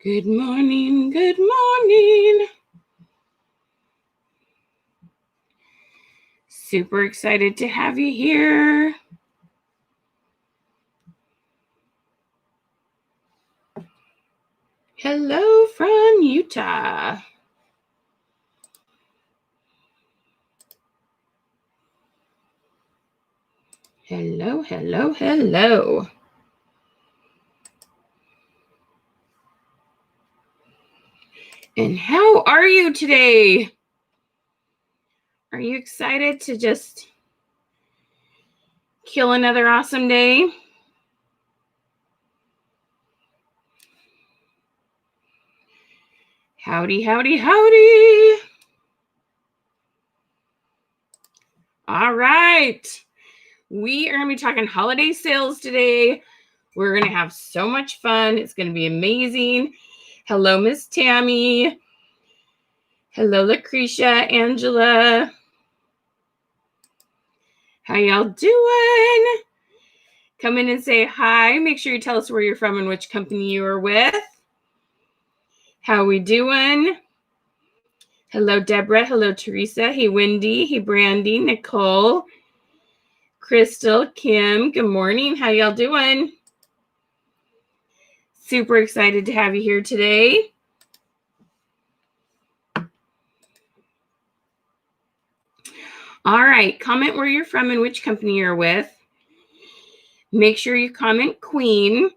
Good morning, good morning. Super excited to have you here. Hello from Utah. Hello, hello, hello. And how are you today? Are you excited to just kill another awesome day? Howdy, howdy, howdy. All right. We are going to be talking holiday sales today. We're going to have so much fun. It's going to be amazing. Hello, Miss Tammy. Hello, Lucretia, Angela. How y'all doing? Come in and say hi. Make sure you tell us where you're from and which company you are with. How we doing? Hello, Deborah. Hello, Teresa. Hey, Wendy. Hey, Brandy, Nicole, Crystal, Kim. Good morning. How y'all doing? Super excited to have you here today. All right. Comment where you're from and which company you're with. Make sure you comment Queen.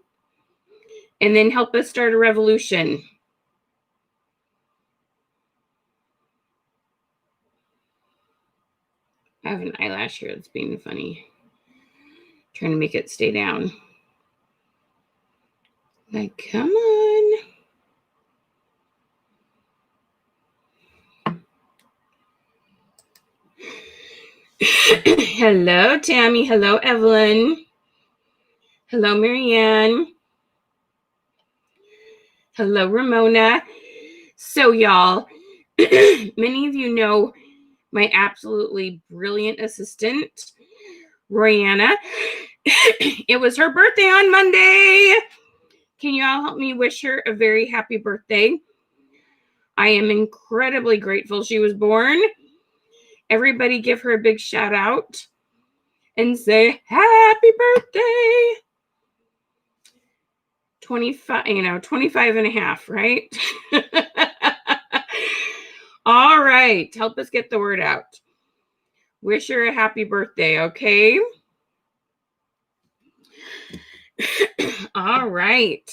And then help us start a revolution. I have an eyelash here that's being funny. Trying to make it stay down. Like, come on. Hello, Tammy. Hello, Evelyn. Hello, Marianne. Hello, Ramona. So, y'all, many of you know my absolutely brilliant assistant, Royanna. It was her birthday on Monday. Can you all help me wish her a very happy birthday? I am incredibly grateful she was born. Everybody give her a big shout out and say, happy birthday. 25, 25 and a half, right? All right. Help us get the word out. Wish her a happy birthday, okay? All right.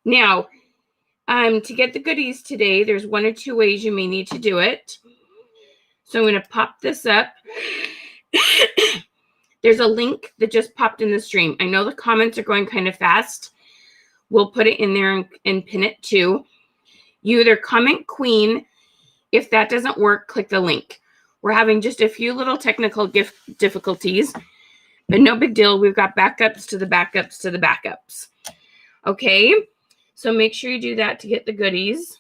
Now, to get the goodies today, there's one or two ways you may need to do it. So I'm going to pop this up. There's a link that just popped in the stream. I know the comments are going kind of fast. We'll put it in there and pin it too. You either comment Queen. If that doesn't work, click the link. We're having just a few little technical difficulties, but no big deal. We've got backups to the backups to the backups. Okay, so make sure you do that to get the goodies.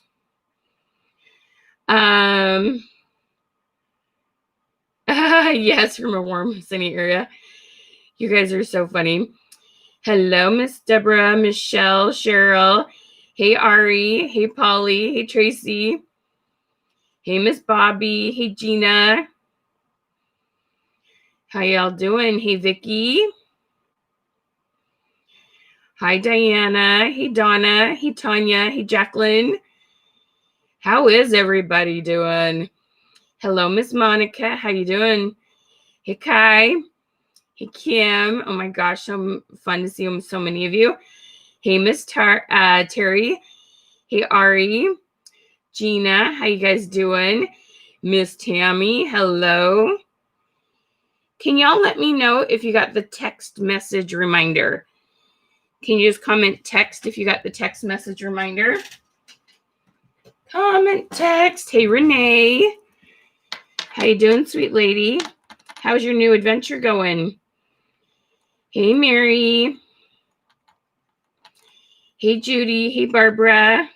Yes, from a warm, sunny area. You guys are so funny. Hello, Miss Deborah, Michelle, Cheryl. Hey, Ari. Hey, Polly. Hey, Tracy. Hey, Miss Bobby. Hey, Gina. How y'all doing? Hey, Vicky. Hi, Diana. Hey, Donna. Hey, Tanya. Hey, Jacqueline. How is everybody doing? Hello, Miss Monica. How you doing? Hey, Kai. Hey, Kim. Oh, my gosh. So fun to see so many of you. Hey, Miss Terry. Hey, Ari. Gina. How you guys doing? Miss Tammy. Hello. Can y'all let me know if you got the text message reminder? Can you just comment text if you got the text message reminder? Comment text. Hey, Renee. How you doing, sweet lady? How's your new adventure going? Hey, Mary. Hey, Judy. Hey, Barbara.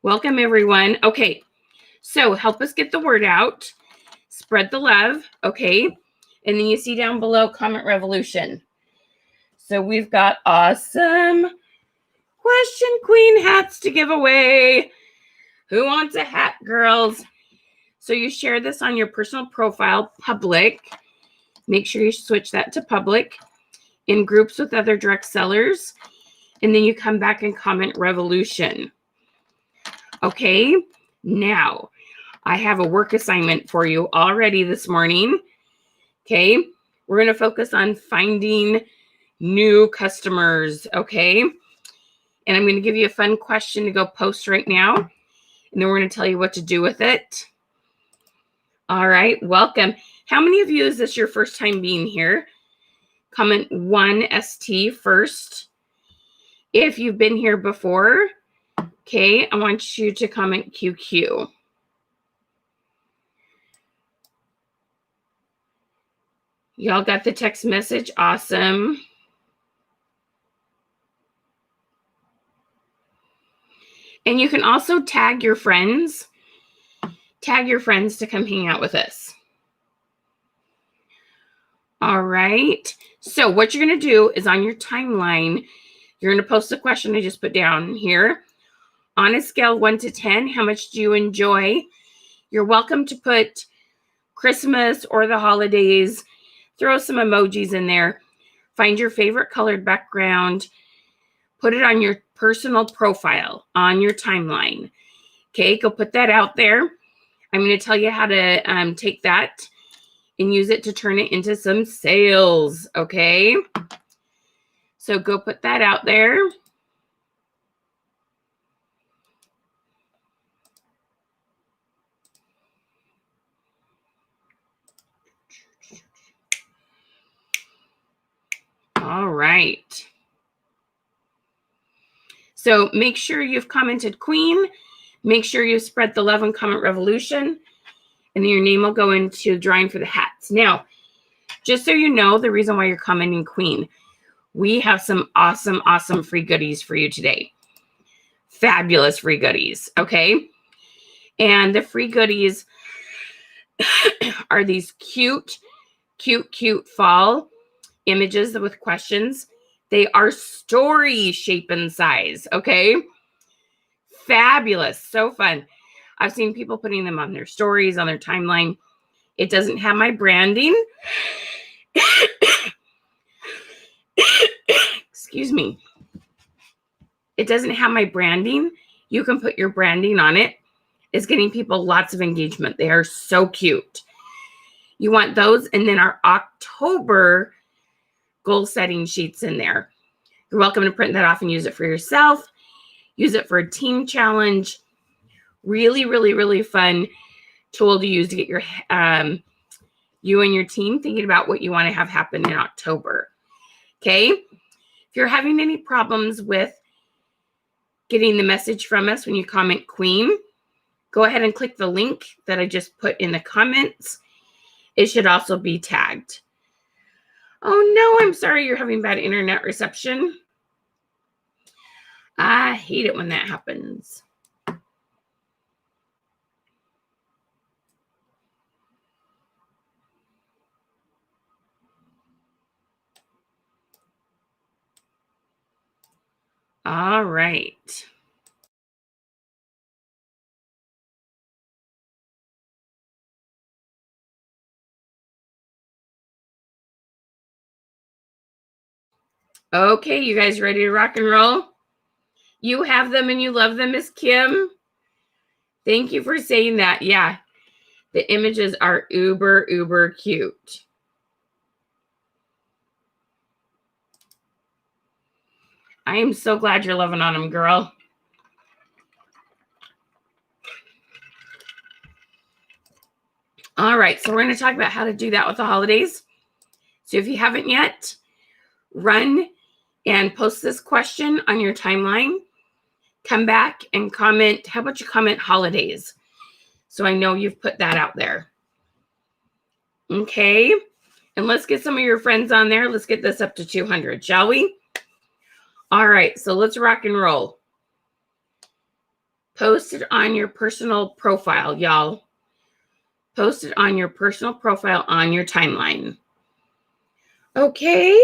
Welcome, everyone. Okay, so help us get the word out. Spread the love, okay? And then you see down below, comment revolution. So we've got awesome. question queen hats to give away. Who wants a hat, girls? So you share this on your personal profile, public. Make sure you switch that to public, in groups with other direct sellers. And then you come back and comment revolution. Okay, now I have a work assignment for you already this morning. Okay, we're going to focus on finding new customers. Okay, and I'm going to give you a fun question to go post right now. And then we're going to tell you what to do with it. All right, welcome. How many of you is this your first time being here? Comment 1 ST first. If you've been here before, okay, I want you to comment QQ. Y'all got the text message? Awesome. And you can also tag your friends. Tag your friends to come hang out with us. All right. So what you're going to do is on your timeline, you're going to post the question I just put down here. On a scale 1 to 10, how much do you enjoy? You're welcome to put Christmas or the holidays. Throw some emojis in there. Find your favorite colored background. Put it on your personal profile on your timeline. Okay, go put that out there. I'm going to tell you how to take that and use it to turn it into some sales. Okay, so go put that out there. All right. So make sure you've commented Queen. Make sure you spread the love and comment revolution. And then your name will go into drawing for the hats. Now, just so you know, the reason why you're commenting Queen, we have some awesome, awesome free goodies for you today. Fabulous free goodies, okay? And the free goodies are these cute fall images with questions. They are story shape and size, okay? Fabulous, so fun. I've seen people putting them on their stories, on their timeline. It doesn't have my branding. Excuse me. It doesn't have my branding. You can put your branding on it. It's getting people lots of engagement. They are so cute. You want those, and then our October goal setting sheets in there. You're welcome to print that off and use it for yourself. Use it for a team challenge. Really, really, really fun tool to use to get your you and your team thinking about what you want to have happen in October. Okay? If you're having any problems with getting the message from us when you comment Queen, go ahead and click the link that I just put in the comments. It should also be tagged. Oh no, I'm sorry you're having bad internet reception. I hate it when that happens. All right. Okay, you guys ready to rock and roll? You have them and you love them, Miss Kim. Thank you for saying that. Yeah, the images are uber cute. I am so glad you're loving on them, girl. All right, so we're going to talk about how to do that with the holidays. So if you haven't yet, run and post this question on your timeline. Come back and comment. How about you comment holidays? So I know you've put that out there. Okay, and let's get some of your friends on there. Let's get this up to 200, shall we? All right, so let's rock and roll. Post it on your personal profile, y'all. Post it on your personal profile on your timeline. Okay.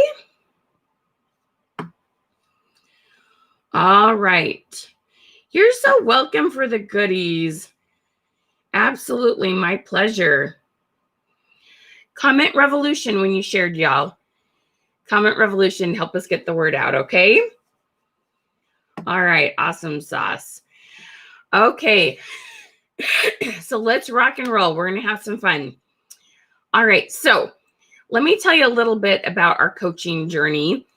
All right. You're so welcome for the goodies. Absolutely, my pleasure. Comment revolution when you shared, y'all. Comment revolution, help us get the word out, okay? All right, awesome sauce. Okay, so let's rock and roll. We're going to have some fun. All right, so let me tell you a little bit about our coaching journey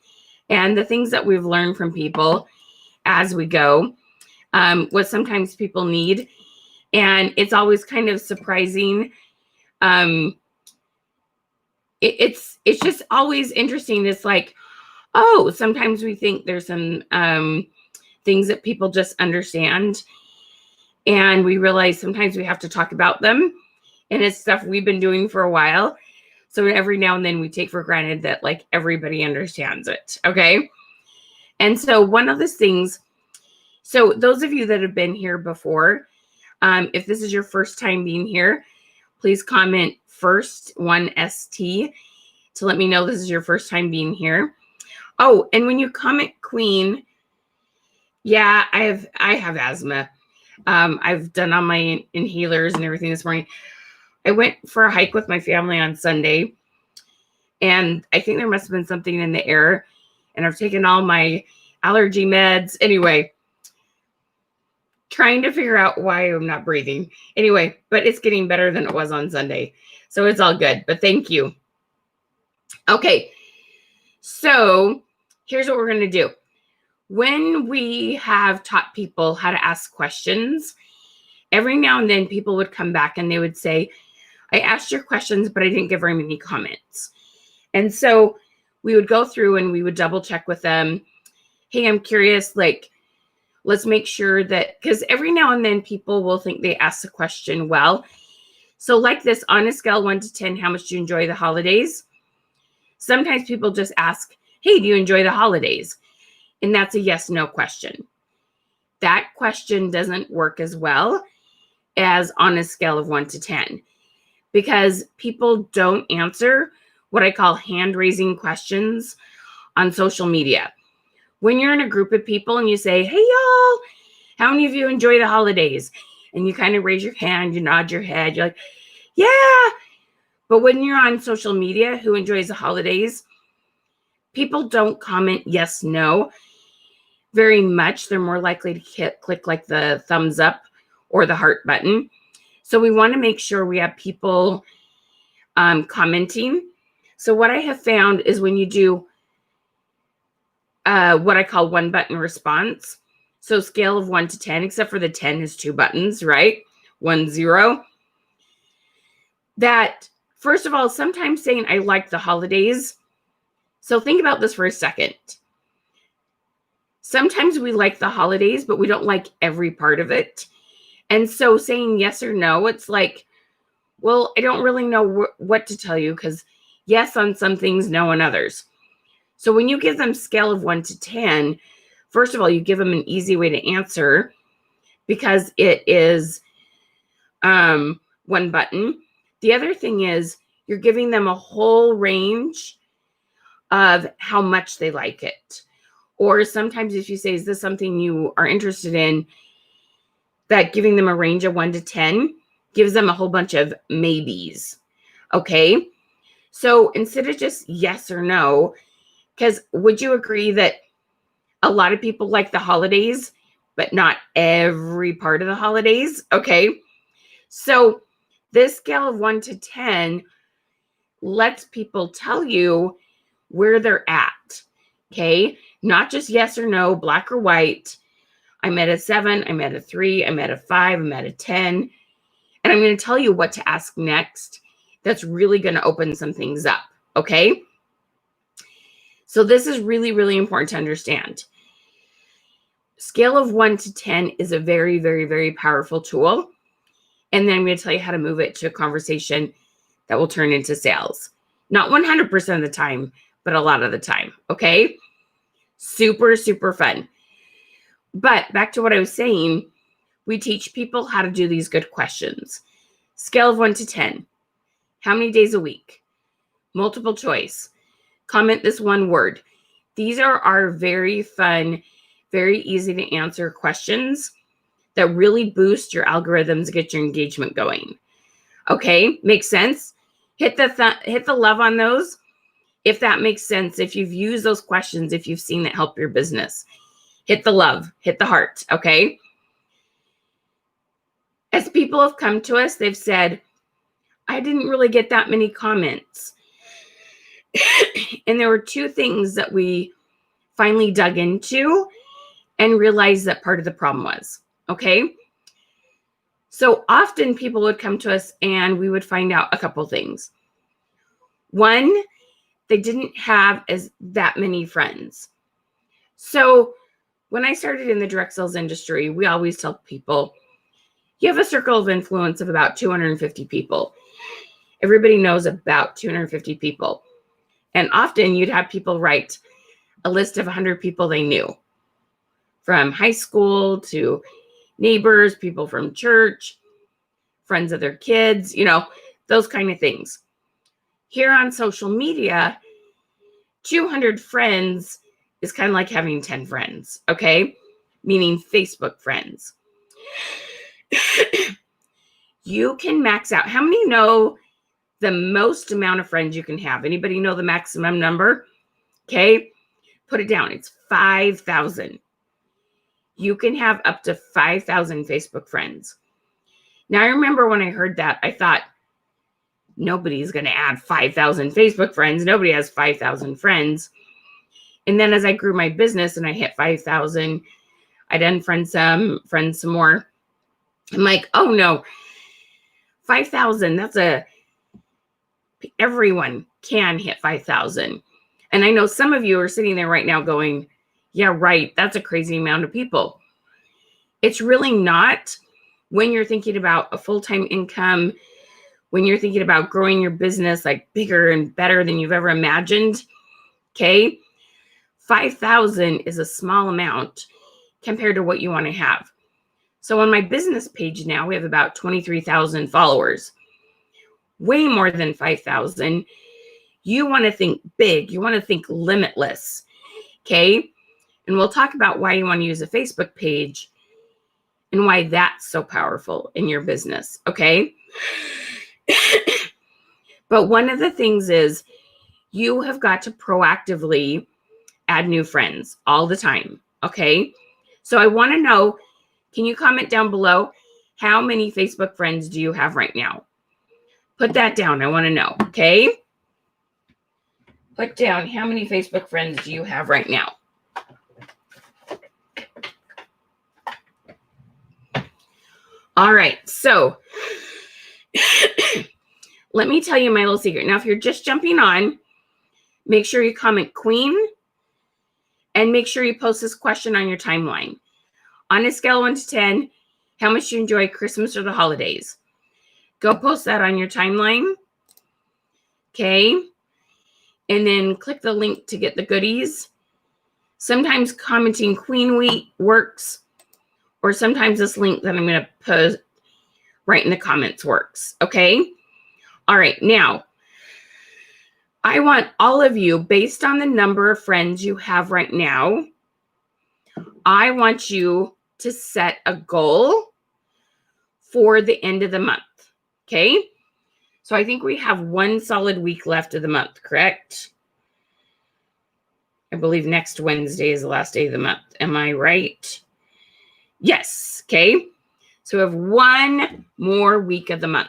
and the things that we've learned from people as we go, what sometimes people need. And it's always kind of surprising. It's just always interesting. It's like, oh, sometimes we think there's some things that people just understand. And we realize sometimes we have to talk about them. And it's stuff we've been doing for a while. So every now and then we take for granted that like everybody understands it. Okay. And so one of those things, so those of you that have been here before, if this is your first time being here, please comment first 1ST to let me know this is your first time being here. Oh, and when you comment queen, yeah, I have asthma. I've done all my inhalers and everything this morning. I went for a hike with my family on Sunday, and I think there must have been something in the air, and I've taken all my allergy meds. Anyway, trying to figure out why I'm not breathing. Anyway, but it's getting better than it was on Sunday. So it's all good, but thank you. Okay, so here's what we're going to do. When we have taught people how to ask questions, every now and then people would come back and they would say, I asked your questions, but I didn't give very many comments. And so we would go through and we would double check with them. Hey, I'm curious, like, let's make sure that, because every now and then people will think they asked the question well. So like this, on a scale 1 to 10, how much do you enjoy the holidays? Sometimes people just ask, hey, do you enjoy the holidays? And that's a yes, no question. That question doesn't work as well as on a scale of 1 to 10, because people don't answer what I call hand-raising questions on social media. When you're in a group of people and you say, hey, y'all, how many of you enjoy the holidays? And you kind of raise your hand, you nod your head, you're like, yeah. But when you're on social media, who enjoys the holidays? People don't comment yes, no very much. They're more likely to click like the thumbs up or the heart button. So we want to make sure we have people commenting. So what I have found is when you do what I call one button response, so scale of 1 to 10, except for the 10 is 2 buttons, right? 1, 0. That, first of all, sometimes saying I like the holidays. So think about this for a second. Sometimes we like the holidays, but we don't like every part of it. And so saying yes or no, it's like, well, I don't really know what to tell you, because yes on some things, no on others. So when you give them scale of 1 to 10, first of all, you give them an easy way to answer because it is one button. The other thing is you're giving them a whole range of how much they like it. Or sometimes if you say, is this something you are interested in, that giving them a range of 1 to 10 gives them a whole bunch of maybes. Okay. So instead of just yes or no, because would you agree that a lot of people like the holidays, but not every part of the holidays? Okay. So this scale of 1 to 10 lets people tell you where they're at. Okay. Not just yes or no, black or white. I'm at a 7, I'm at a 3, I'm at a 5, I'm at a 10. And I'm going to tell you what to ask next. That's really going to open some things up. Okay. So this is really, really important to understand. Scale of 1 to 10 is a very, very, very powerful tool. And then I'm going to tell you how to move it to a conversation that will turn into sales. Not 100% of the time, but a lot of the time. Okay. Super, super fun. But back to what I was saying, we teach people how to do these good questions. Scale of 1 to 10. How many days a week? Multiple choice. Comment this one word. These are our very fun, very easy to answer questions that really boost your algorithms and get your engagement going. Okay, makes sense? Hit the love on those if that makes sense. If you've used those questions, if you've seen it help your business, hit the love, hit the heart. Okay. As people have come to us, they've said, I didn't really get that many comments. And there were two things that we finally dug into and realized that part of the problem was. Okay. So often people would come to us and we would find out a couple things. One, they didn't have that many friends. So when I started in the direct sales industry, we always tell people, you have a circle of influence of about 250 people. Everybody knows about 250 people. And often you'd have people write a list of 100 people they knew, from high school to neighbors, people from church, friends of their kids, those kind of things. Here on social media, 200 friends is kind of like having 10 friends, okay? Meaning Facebook friends. You can max out. How many know the most amount of friends you can have? Anybody know the maximum number? Okay, put it down. It's 5,000. You can have up to 5,000 Facebook friends. Now, I remember when I heard that, I thought, nobody's going to add 5,000 Facebook friends. Nobody has 5,000 friends. And then as I grew my business and I hit 5,000, I'd unfriend some, friend some more. I'm like, oh no, 5,000, everyone can hit 5,000. And I know some of you are sitting there right now going, yeah, right, that's a crazy amount of people. It's really not when you're thinking about a full-time income, when you're thinking about growing your business like bigger and better than you've ever imagined. Okay, 5,000 is a small amount compared to what you want to have. So on my business page now, we have about 23,000 followers, way more than 5,000. You want to think big. You want to think limitless. Okay. And we'll talk about why you want to use a Facebook page and why that's so powerful in your business. Okay. But one of the things is you have got to proactively add new friends all the time. Okay. So I want to know, can you comment down below, how many Facebook friends do you have right now? Put that down. I want to know. Okay. Put down, how many Facebook friends do you have right now? All right. So let me tell you my little secret. Now, if you're just jumping on, make sure you comment Queen and make sure you post this question on your timeline. On a scale of 1 to 10, how much do you enjoy Christmas or the holidays? Go post that on your timeline. Okay. And then click the link to get the goodies. Sometimes commenting Queen Week works, or sometimes this link that I'm going to post right in the comments works. Okay. All right. Now, I want all of you, based on the number of friends you have right now, I want you to set a goal for the end of the month. Okay. So I think we have one solid week left of the month, correct? I believe next Wednesday is the last day of the month. Am I right? Yes. Okay. So we have one more week of the month.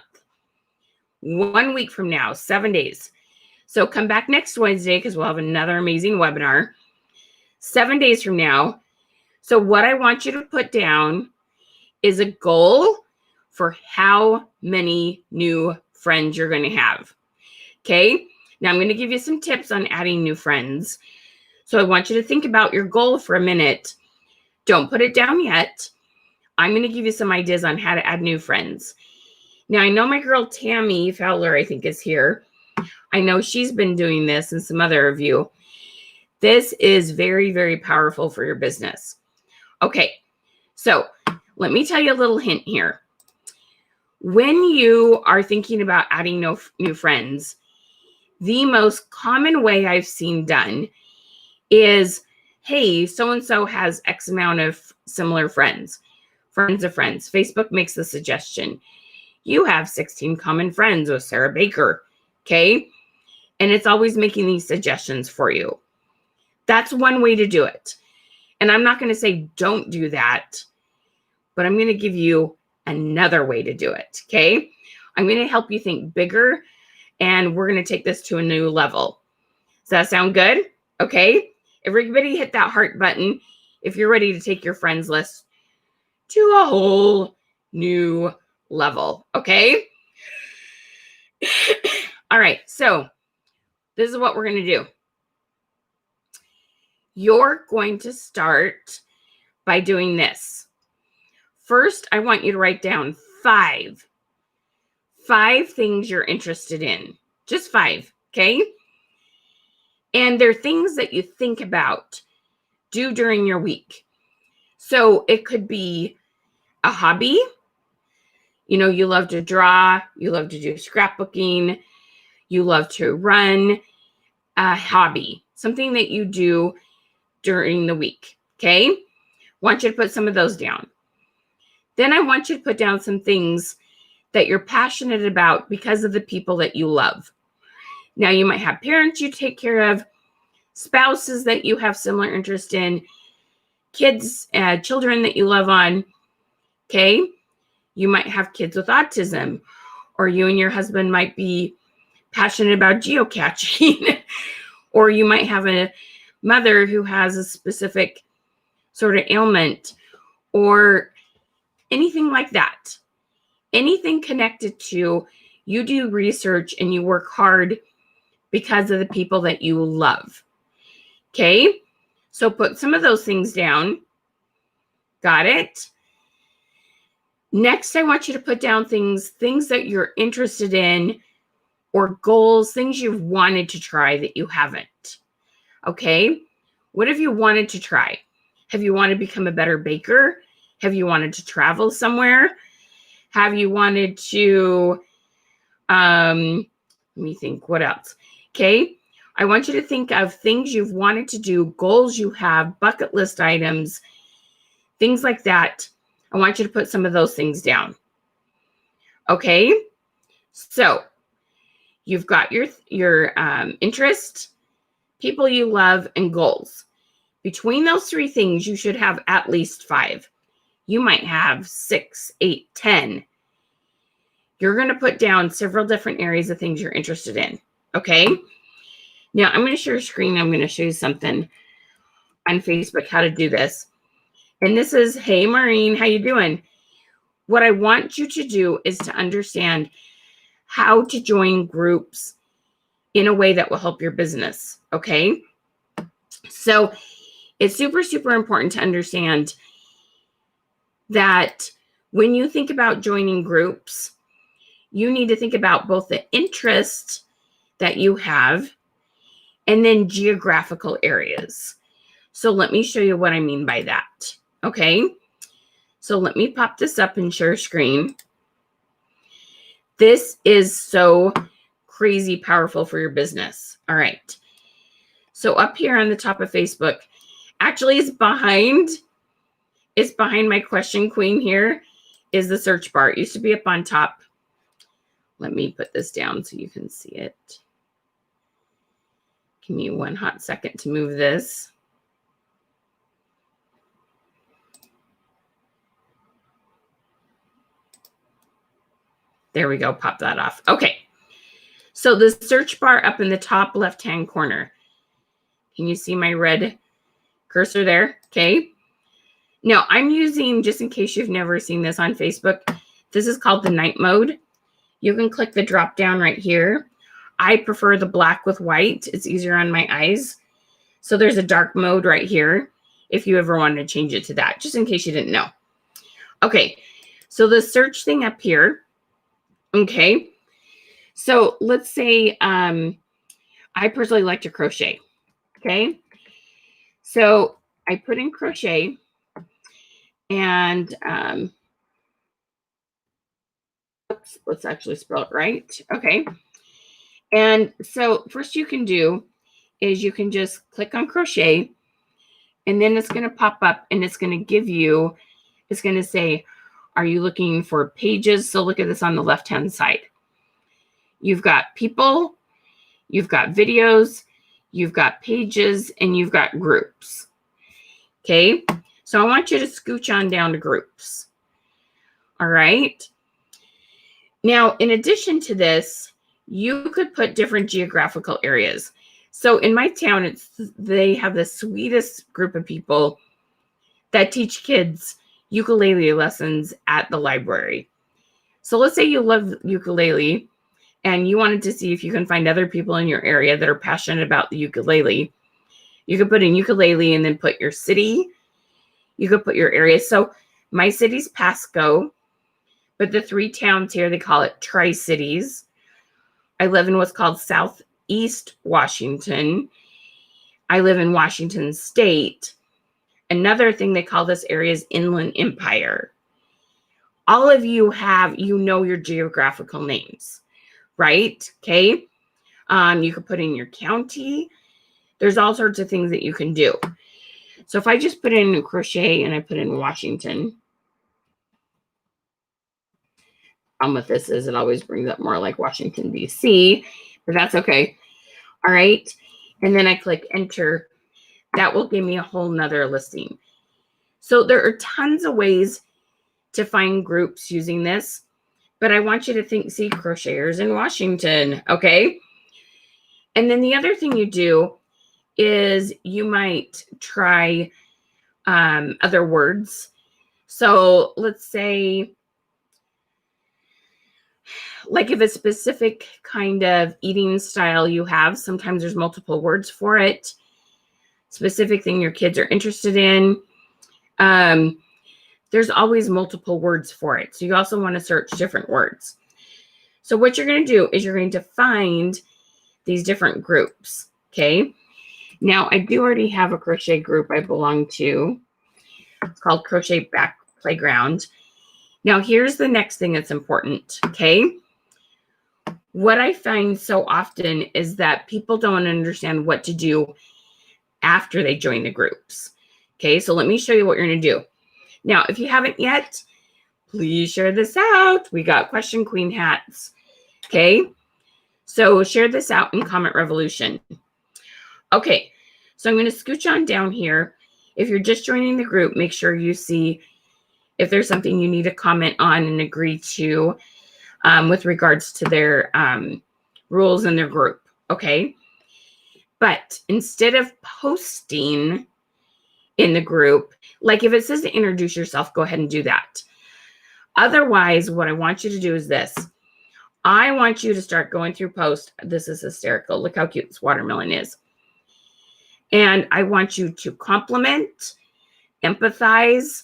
1 week from now, 7 days. So come back next Wednesday because we'll have another amazing webinar. 7 days from now. So what I want you to put down is a goal for how many new friends you're going to have. Okay. Now I'm going to give you some tips on adding new friends. So I want you to think about your goal for a minute. Don't put it down yet. I'm going to give you some ideas on how to add new friends. Now I know my girl Tammy Fowler, I think, is here. I know she's been doing this and some other of you. This is very, very powerful for your business. Okay. So let me tell you a little hint here. When you are thinking about adding new friends, the most common way I've seen done is hey, so-and-so has X amount of similar friends, friends of friends. Facebook makes the suggestion. You have 16 common friends with Sarah Baker, okay? And it's always making these suggestions for you. That's one way to do it. And I'm not going to say don't do that, but I'm going to give you another way to do it, okay? I'm going to help you think bigger, and we're going to take this to a new level. Does that sound good? Okay. Everybody hit that heart button if you're ready to take your friends list to a whole new level. Okay. All right. So this is what we're going to do. You're going to start by doing this. First, I want you to write down five things you're interested in. Just 5. Okay. And they're things that you think about, do during your week. So it could be a hobby. You know, you love to draw, you love to do scrapbooking, you love to run. A hobby, something that you do during the week. Okay. Want you to put some of those down. Then I want you to put down some things that you're passionate about because of the people that you love. Now, you might have parents you take care of, spouses that you have similar interest in, kids, children that you love on. Okay. You might have kids with autism, or you and your husband might be passionate about geocaching, or you might have a mother who has a specific sort of ailment, or anything like that. Anything connected to, you do research and you work hard because of the people that you love. Okay. So put some of those things down. Got it? Next, I want you to put down things that you're interested in, or goals, things you've wanted to try that you haven't. Okay. What have you wanted to try? Have you wanted to become a better baker? Have you wanted to travel somewhere? Have you wanted to, let me think, what else? Okay. I want you to think of things you've wanted to do, goals you have, bucket list items, things like that. I want you to put some of those things down. Okay. So you've got your interest, people you love, and goals. Between those 3 things, you should have at least 5. You might have 6, 8, 10. You're going to put down several different areas of things you're interested in. Okay. Now I'm going to share a screen. I'm going to show you something on Facebook, how to do this. And this is, hey, Maureen, how you doing? What I want you to do is to understand how to join groups in a way that will help your business. Okay. So it's super, super important to understand that when you think about joining groups, you need to think about both the interest that you have and then geographical areas. So let me show you what I mean by that. Okay. So let me pop this up and share screen. This is so crazy powerful for your business. All right. So up here on the top of Facebook, actually it's behind my question queen here, is the search bar. It used to be up on top. Let me put this down so you can see it. Give me one hot second to move this. There we go. Pop that off. Okay. So the search bar up in the top left-hand corner. Can you see my red cursor there? Okay. Now I'm using, just in case you've never seen this on Facebook, this is called the night mode. You can click the drop down right here. I prefer the black with white. It's easier on my eyes. So there's a dark mode right here if you ever wanted to change it to that, just in case you didn't know. Okay. So the search thing up here. Okay. So let's say I personally like to crochet. Okay. So I put in crochet and oops, let's actually spell it right. Okay. And so first you can do is you can just click on crochet And then it's going to pop up and it's going to give you, it's going to say, are you looking for pages? So look at this on the left-hand side. You've got people, you've got videos, you've got pages, and you've got groups. Okay, so I want you to scooch on down to groups. All right. Now, in addition to this, you could put different geographical areas. So in my town, they have the sweetest group of people that teach kids ukulele lessons at the library. So let's say you love ukulele and you wanted to see if you can find other people in your area that are passionate about the ukulele. You could put in ukulele and then put your city. You could put your area. So my city's Pasco, but the 3 towns here, they call it Tri-Cities. I live in what's called Southeast Washington. I live in Washington State. Another thing they call this area is Inland Empire. All of you have, your geographical names, right? Okay. You could put in your county. There's all sorts of things that you can do. So if I just put in crochet and I put in Washington, problem with this is it always brings up more like Washington, D.C., but that's okay. All right. And then I click enter. That will give me a whole nother listing. So there are tons of ways to find groups using this, but I want you to see crocheters in Washington. Okay. And then the other thing you do is you might try other words. So let's say, like if a specific kind of eating style you have, sometimes there's multiple words for it. Specific thing your kids are interested in. There's always multiple words for it. So you also want to search different words. So what you're going to do is you're going to find these different groups. Okay. Now I do already have a crochet group I belong to. It's called Crochet Back Playground. Now here's the next thing that's important. Okay. What I find so often is that people don't understand what to do after they join the groups. Okay, so let me show you what you're going to do. Now, if you haven't yet, please share this out. We got Question Queen hats. Okay, so share this out in Comment Revolution. Okay, so I'm going to scooch on down here. If you're just joining the group, make sure you see if there's something you need to comment on and agree to with regards to their rules in their group. Okay. But instead of posting in the group, like if it says to introduce yourself, go ahead and do that. Otherwise, what I want you to do is this. I want you to start going through posts. This is hysterical. Look how cute this watermelon is. And I want you to compliment, empathize,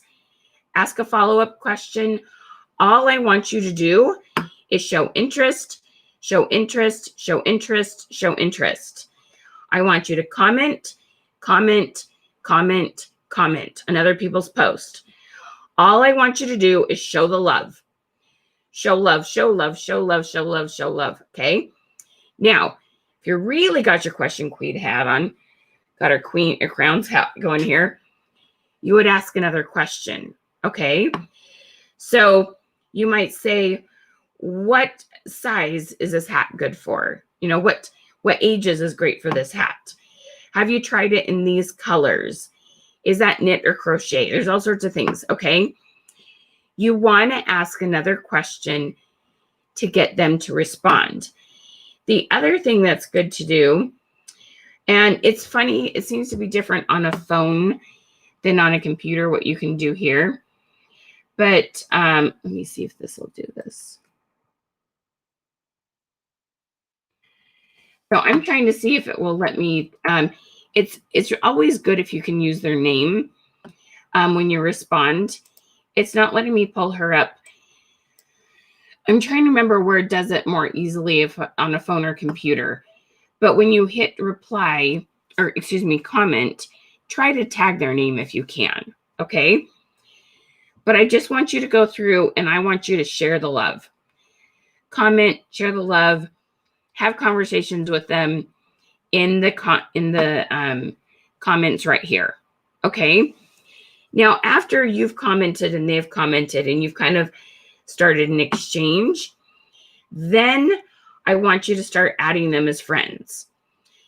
ask a follow-up question. All I want you to do is show interest, show interest, show interest, show interest. I want you to comment, comment, comment, comment on other people's posts. All I want you to do is show the love. Show love, show love, show love, show love, show love. Okay. Now, if you really got your Question Queen hat on, got our crown's hat going here, you would ask another question. Okay. So you might say, what size is this hat good for? What ages is great for this hat? Have you tried it in these colors? Is that knit or crochet? There's all sorts of things. Okay. You want to ask another question to get them to respond. The other thing that's good to do, and it's funny, it seems to be different on a phone than on a computer, what you can do here. But let me see if this will do this. So I'm trying to see if it will let me. It's always good if you can use their name when you respond. It's not letting me pull her up. I'm trying to remember where it does it more easily if on a phone or computer. But when you hit reply, or excuse me, comment, try to tag their name if you can. Okay. But I just want you to go through and I want you to share the love. Comment, share the love, have conversations with them in the comments right here. Okay. Now, after you've commented and they've commented and you've kind of started an exchange, then I want you to start adding them as friends.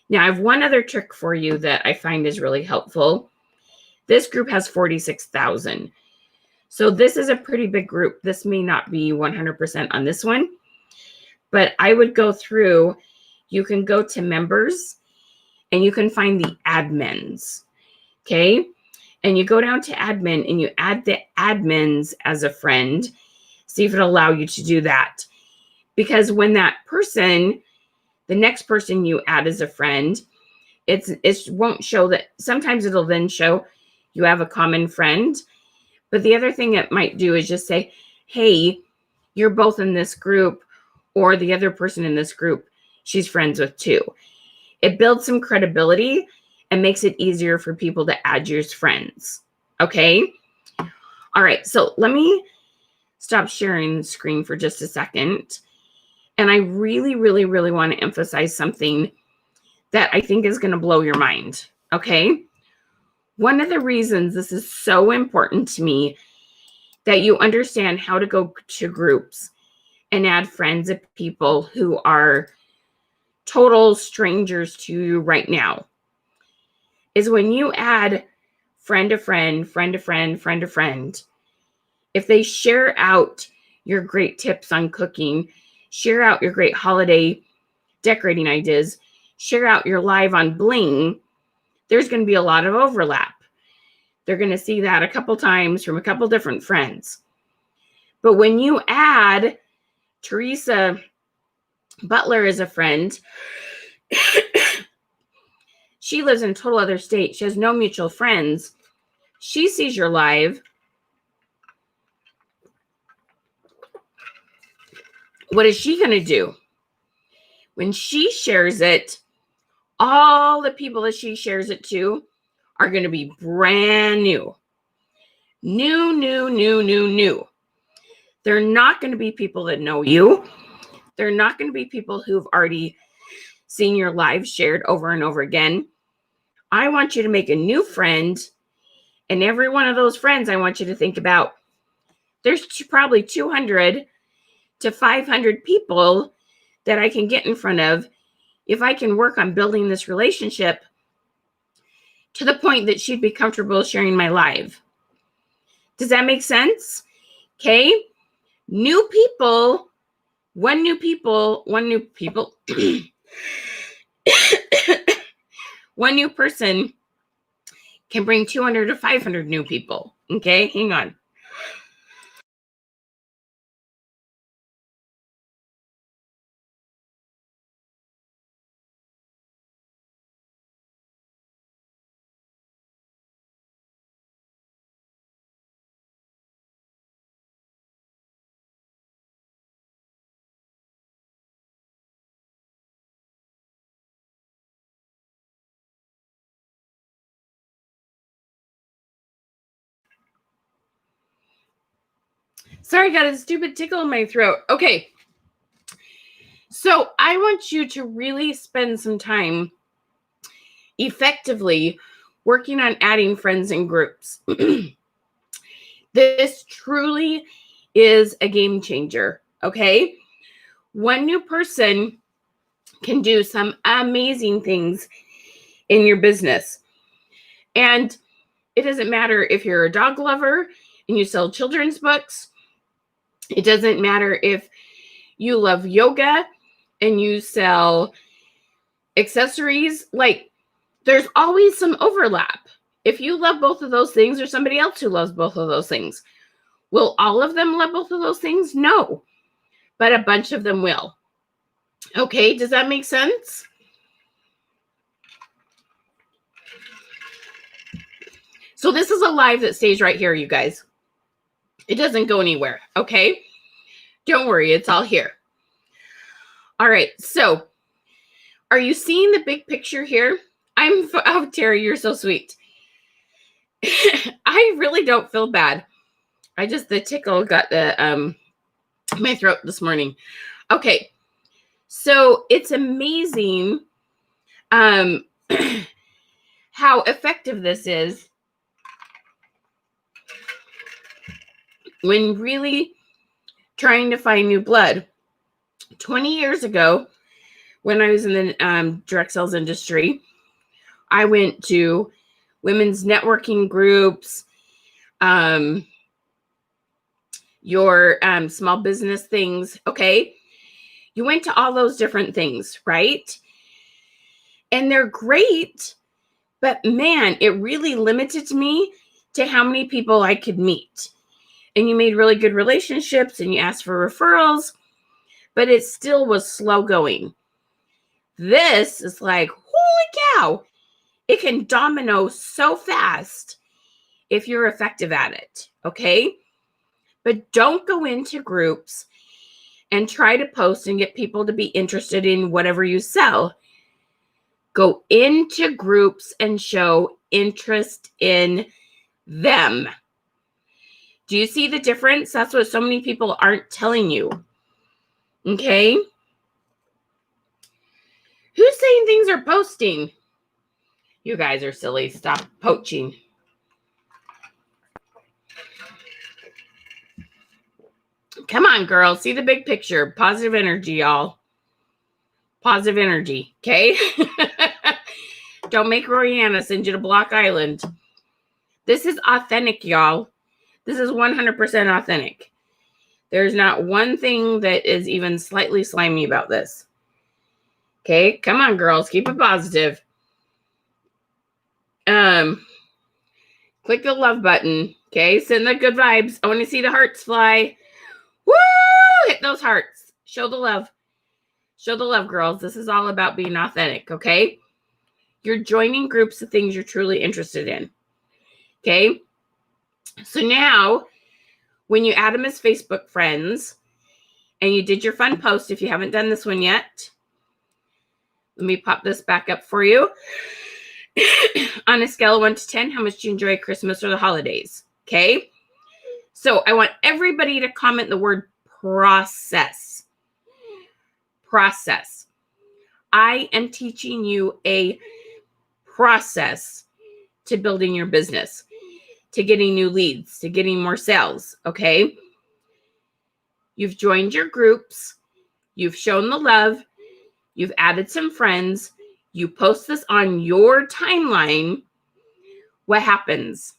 Now, I have one other trick for you that I find is really helpful. This group has 46,000. So this is a pretty big group. This may not be 100% on this one, but I would go through, you can go to members and you can find the admins, okay? And you go down to admin and you add the admins as a friend. See if it'll allow you to do that. Because when that person, the next person you add as a friend, it won't show that. Sometimes it'll then show you have a common friend. But the other thing it might do is just say, hey, you're both in this group, or the other person in this group, she's friends with too. It builds some credibility and makes it easier for people to add you as friends. Okay? All right, so let me stop sharing the screen for just a second. And I really, really, really want to emphasize something that I think is going to blow your mind. Okay? One of the reasons this is so important to me that you understand how to go to groups and add friends of people who are total strangers to you right now is when you add friend to friend, friend to friend, friend to friend, if they share out your great tips on cooking, share out your great holiday decorating ideas, share out your live on bling, there's going to be a lot of overlap. They're going to see that a couple times from a couple different friends. But when you add Teresa Butler as a friend, she lives in a total other state. She has no mutual friends. She sees your live. What is she going to do? When she shares it, all the people that she shares it to are going to be brand new. New. They're not going to be people that know you. They're not going to be people who've already seen your live shared over and over again. I want you to make a new friend, and every one of those friends, I want you to think about, there's probably 200 to 500 people that I can get in front of if I can work on building this relationship to the point that she'd be comfortable sharing my live. Does that make sense? Okay. New people, one new one new person can bring 200 to 500 new people. Okay, hang on. Sorry, I got a stupid tickle in my throat. Okay. So I want you to really spend some time effectively working on adding friends and groups. This truly is a game changer. Okay. One new person can do some amazing things in your business. And it doesn't matter if you're a dog lover and you sell children's books. It doesn't matter if you love yoga and you sell accessories. Like, there's always some overlap. If you love both of those things, or somebody else who loves both of those things, will all of them love both of those things? No, but a bunch of them will. Okay, does that make sense? So this is a live that stays right here, you guys. It doesn't go anywhere, okay? Don't worry, it's all here. All right, so are you seeing the big picture here? Oh, Terry, you're so sweet. I really don't feel bad. The tickle got my throat this morning. Okay, so it's amazing how effective this is when really trying to find new blood. 20 years ago, when I was in the direct sales industry, I went to women's networking groups, your small business things, okay? You went to all those different things, right? And they're great, but man, it really limited me to how many people I could meet. And you made really good relationships and you asked for referrals, but it still was slow going. This is like, holy cow, it can domino so fast if you're effective at it, okay? But don't go into groups and try to post and get people to be interested in whatever you sell. Go into groups and show interest in them. Do you see the difference? That's what so many people aren't telling you. Okay? Who's saying things are posting? You guys are silly. Stop poaching. Come on, girls. See the big picture. Positive energy, y'all. Positive energy. Okay? Don't make Royanna send you to Block Island. This is authentic, y'all. This is 100% authentic. There's not one thing that is even slightly slimy about this. Okay? Come on, girls. Keep it positive. Click the love button. Okay? Send the good vibes. I want to see the hearts fly. Woo! Hit those hearts. Show the love. Show the love, girls. This is all about being authentic, okay? You're joining groups of things you're truly interested in, okay? So now, when you add them as Facebook friends, and you did your fun post, if you haven't done this one yet, let me pop this back up for you. On a scale of 1 to 10, how much do you enjoy Christmas or the holidays, okay? So I want everybody to comment the word process. Process. I am teaching you a process to building your business, to getting new leads, to getting more sales, okay? You've joined your groups. You've shown the love. You've added some friends. You post this on your timeline. What happens?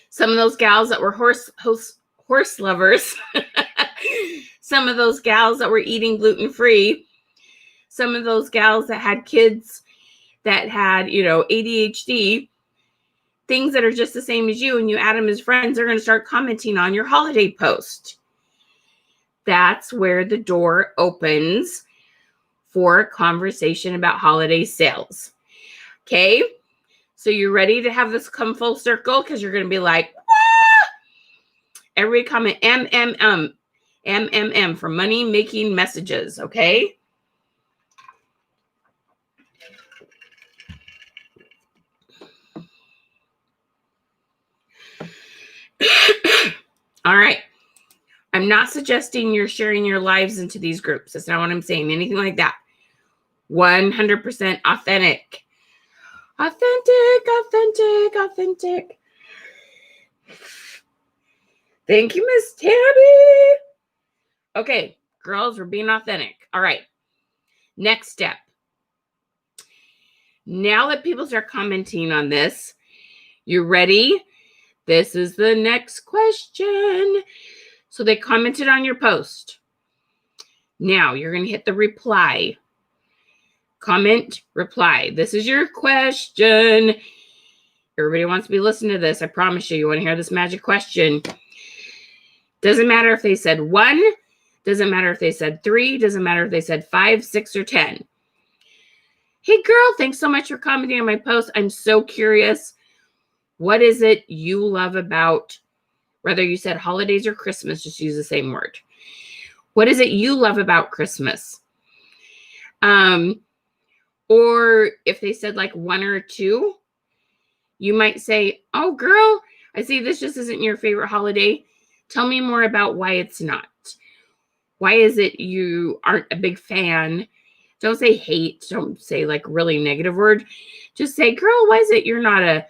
Some of those gals that were horse lovers, some of those gals that were eating gluten-free, some of those gals that had kids that had, ADHD, things that are just the same as you, and you add them as friends, they're going to start commenting on your holiday post. That's where the door opens for a conversation about holiday sales. Okay? So you're ready to have this come full circle because you're going to be like, ah! Every comment, MMM for money making messages. Okay? All right. I'm not suggesting you're sharing your lives into these groups. That's not what I'm saying. Anything like that. 100% authentic. Authentic. Thank you, Miss Tabby. Okay, girls, we're being authentic. All right. Next step. Now that people start commenting on this, you ready? This is the next question. So they commented on your post. Now you're going to hit the reply. Comment, reply. This is your question. Everybody wants to be listening to this. I promise you, you want to hear this magic question. Doesn't matter if they said 1. Doesn't matter if they said 3. Doesn't matter if they said 5, 6, or 10. Hey, girl, thanks so much for commenting on my post. I'm so curious. What is it you love about, whether you said holidays or Christmas, just use the same word. What is it you love about Christmas? Or if they said like 1 or 2, you might say, oh, girl, I see this just isn't your favorite holiday. Tell me more about why it's not. Why is it you aren't a big fan? Don't say hate. Don't say like really negative word. Just say, girl, why is it you're not a,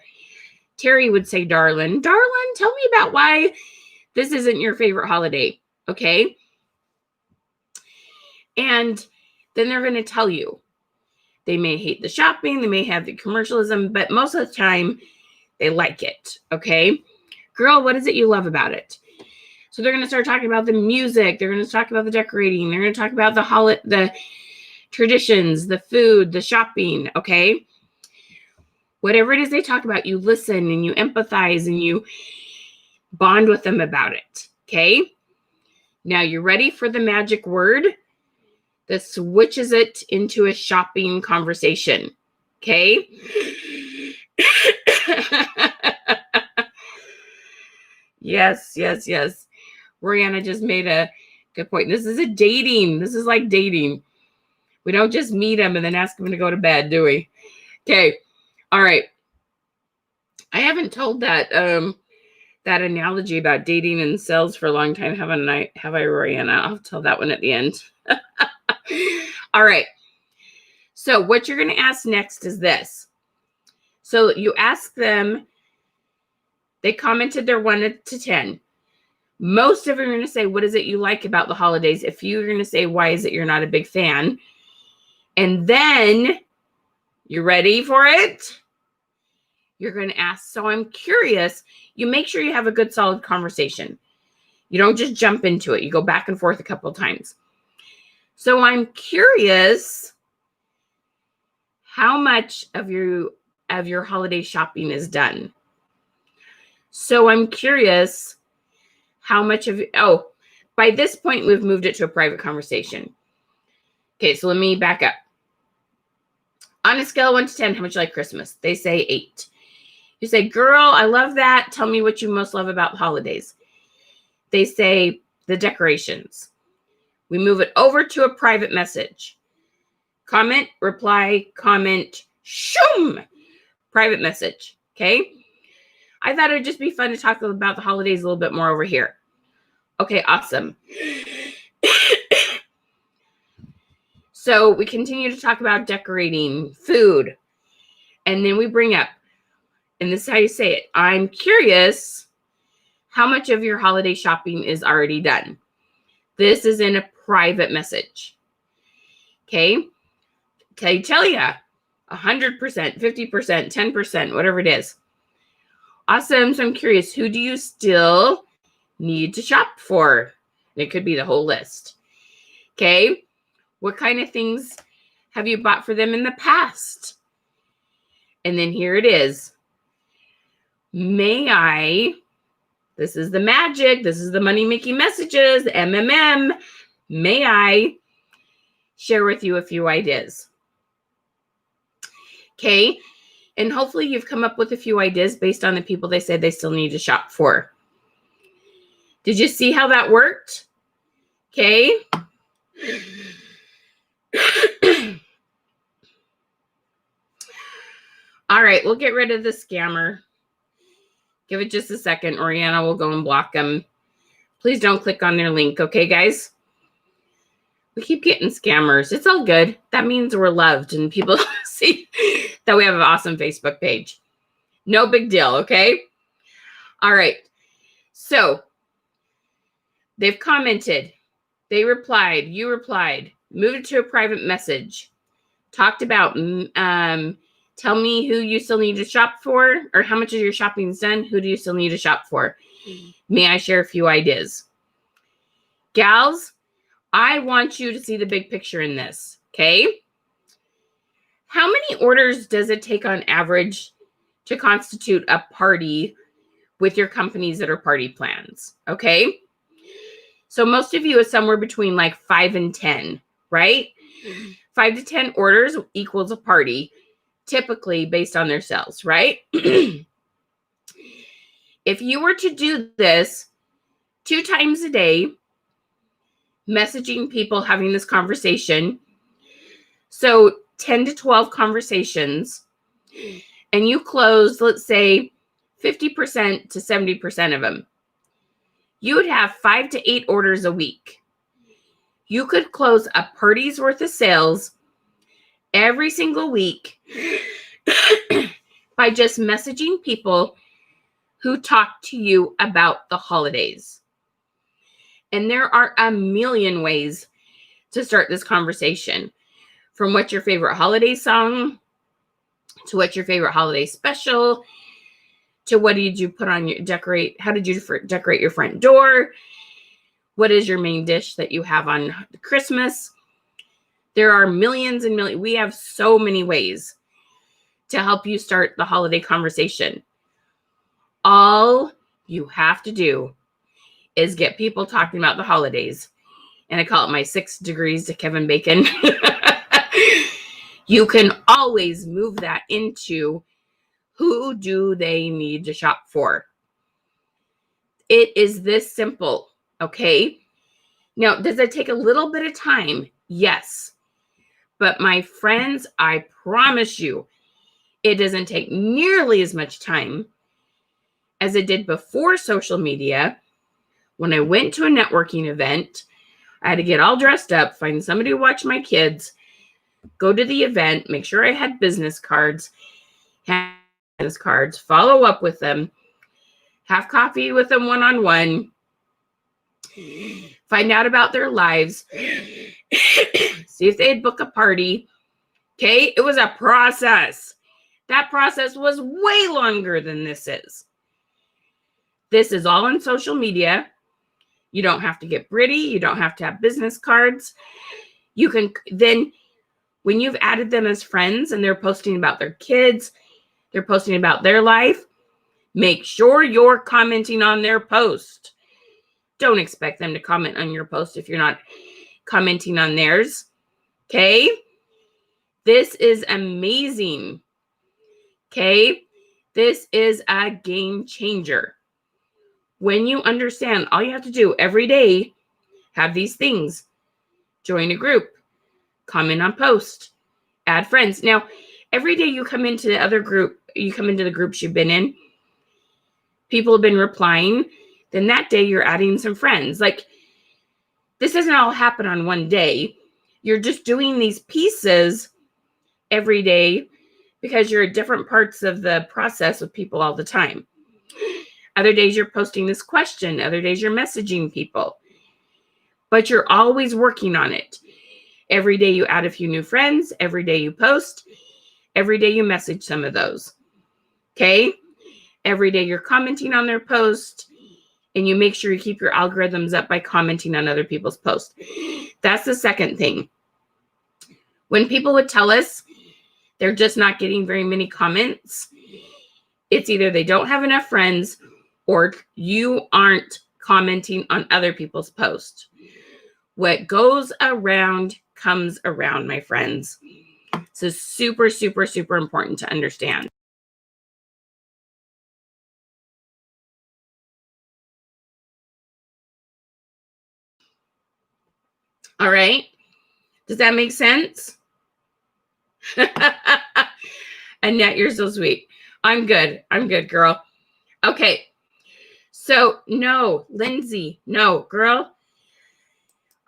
Terry would say, darling, tell me about why this isn't your favorite holiday, okay? And then they're going to tell you. They may hate the shopping, they may have the commercialism, but most of the time they like it, okay? Girl, what is it you love about it? So they're going to start talking about the music, they're going to talk about the decorating, they're going to talk about the traditions, the food, the shopping, okay? Whatever it is they talk about, you listen and you empathize and you bond with them about it, okay? Now you're ready for the magic word that switches it into a shopping conversation, okay? Yes. Rihanna just made a good point. This is like dating. We don't just meet them and then ask them to go to bed, do we? Okay. All right. I haven't told that that analogy about dating and sales for a long time, haven't I? Have I, Rihanna? I'll tell that one at the end. All right. So what you're going to ask next is this. So you ask them, they commented their 1 to 10. Most of them are going to say, what is it you like about the holidays? If you're going to say, why is it you're not a big fan? And then, you ready for it? You're going to ask, so I'm curious. You make sure you have a good, solid conversation. You don't just jump into it. You go back and forth a couple of times. So I'm curious how much of your holiday shopping is done. So I'm curious how much of by this point we've moved it to a private conversation. Okay, so let me back up. On a scale of 1 to 10, how much you like Christmas? They say 8. You say, girl, I love that. Tell me what you most love about the holidays. They say the decorations. We move it over to a private message. Comment, reply, comment, shoom! Private message, okay? I thought it would just be fun to talk about the holidays a little bit more over here. Okay, awesome. So we continue to talk about decorating, food, and then we bring up, and this is how you say it, I'm curious how much of your holiday shopping is already done. This is in a private message. Okay? Can I tell you? 100%, 50%, 10%, whatever it is. Awesome. So I'm curious, who do you still need to shop for? And it could be the whole list. Okay? What kind of things have you bought for them in the past? And then here it is. May I, this is the magic, this is the money-making messages, MMM. May I share with you a few ideas? Okay, and hopefully you've come up with a few ideas based on the people they said they still need to shop for. Did you see how that worked? Okay. All right, we'll get rid of the scammer. Give it just a second. Oriana will go and block them. Please don't click on their link, okay, guys? We keep getting scammers. It's all good. That means we're loved and people see that we have an awesome Facebook page. No big deal, okay? All right. So they've commented. They replied. You replied. Moved it to a private message. Talked about, tell me who you still need to shop for, or how much of your shopping is done. Who do you still need to shop for? May I share a few ideas? Gals, I want you to see the big picture in this, okay? How many orders does it take on average to constitute a party with your companies that are party plans, okay? So most of you is somewhere between like 5 and 10, right? 5 to 10 orders equals a party, typically based on their sales, right? If you were to do this 2 times a day, messaging people, having this conversation, so 10 to 12 conversations, and you close, let's say, 50% to 70% of them, you would have 5 to 8 orders a week. You could close a party's worth of sales every single week by just messaging people who talk to you about the holidays. And there are a million ways to start this conversation. From what's your favorite holiday song, to what's your favorite holiday special, to what did you put on your how did you decorate your front door? What is your main dish that you have on Christmas? There are millions and millions. We have so many ways to help you start the holiday conversation. All you have to do is get people talking about the holidays. And I call it my 6 degrees to Kevin Bacon. You can always move that into who do they need to shop for. It is this simple, okay? Now, does it take a little bit of time? Yes. But my friends, I promise you, it doesn't take nearly as much time as it did before social media. When I went to a networking event, I had to get all dressed up, find somebody to watch my kids, go to the event, make sure I had business cards, follow up with them, have coffee with them one-on-one, find out about their lives, see if they'd book a party. Okay, it was a process. That process was way longer than this is. This is all on social media. You don't have to get pretty. You don't have to have business cards. You can then, when you've added them as friends and they're posting about their kids, they're posting about their life, make sure you're commenting on their post. Don't expect them to comment on your post if you're not commenting on theirs. Okay? This is amazing. Okay? This is a game changer. When you understand, all you have to do every day, have these things. Join a group, comment on post, add friends. Now, every day you come into the other group, you come into the groups you've been in, people have been replying, then that day you're adding some friends. Like, this doesn't all happen on one day. You're just doing these pieces every day because you're at different parts of the process with people all the time. Other days you're posting this question. Other days you're messaging people. But you're always working on it. Every day you add a few new friends. Every day you post. Every day you message some of those. Okay? Every day you're commenting on their post. And you make sure you keep your algorithms up by commenting on other people's posts. That's the second thing. When people would tell us they're just not getting very many comments, it's either they don't have enough friends or you aren't commenting on other people's posts. What goes around comes around, my friends. So super, super, super important to understand. All right. Does that make sense? Annette, you're so sweet. I'm good. I'm good, girl. Okay. So, no, Lindsay, no, girl.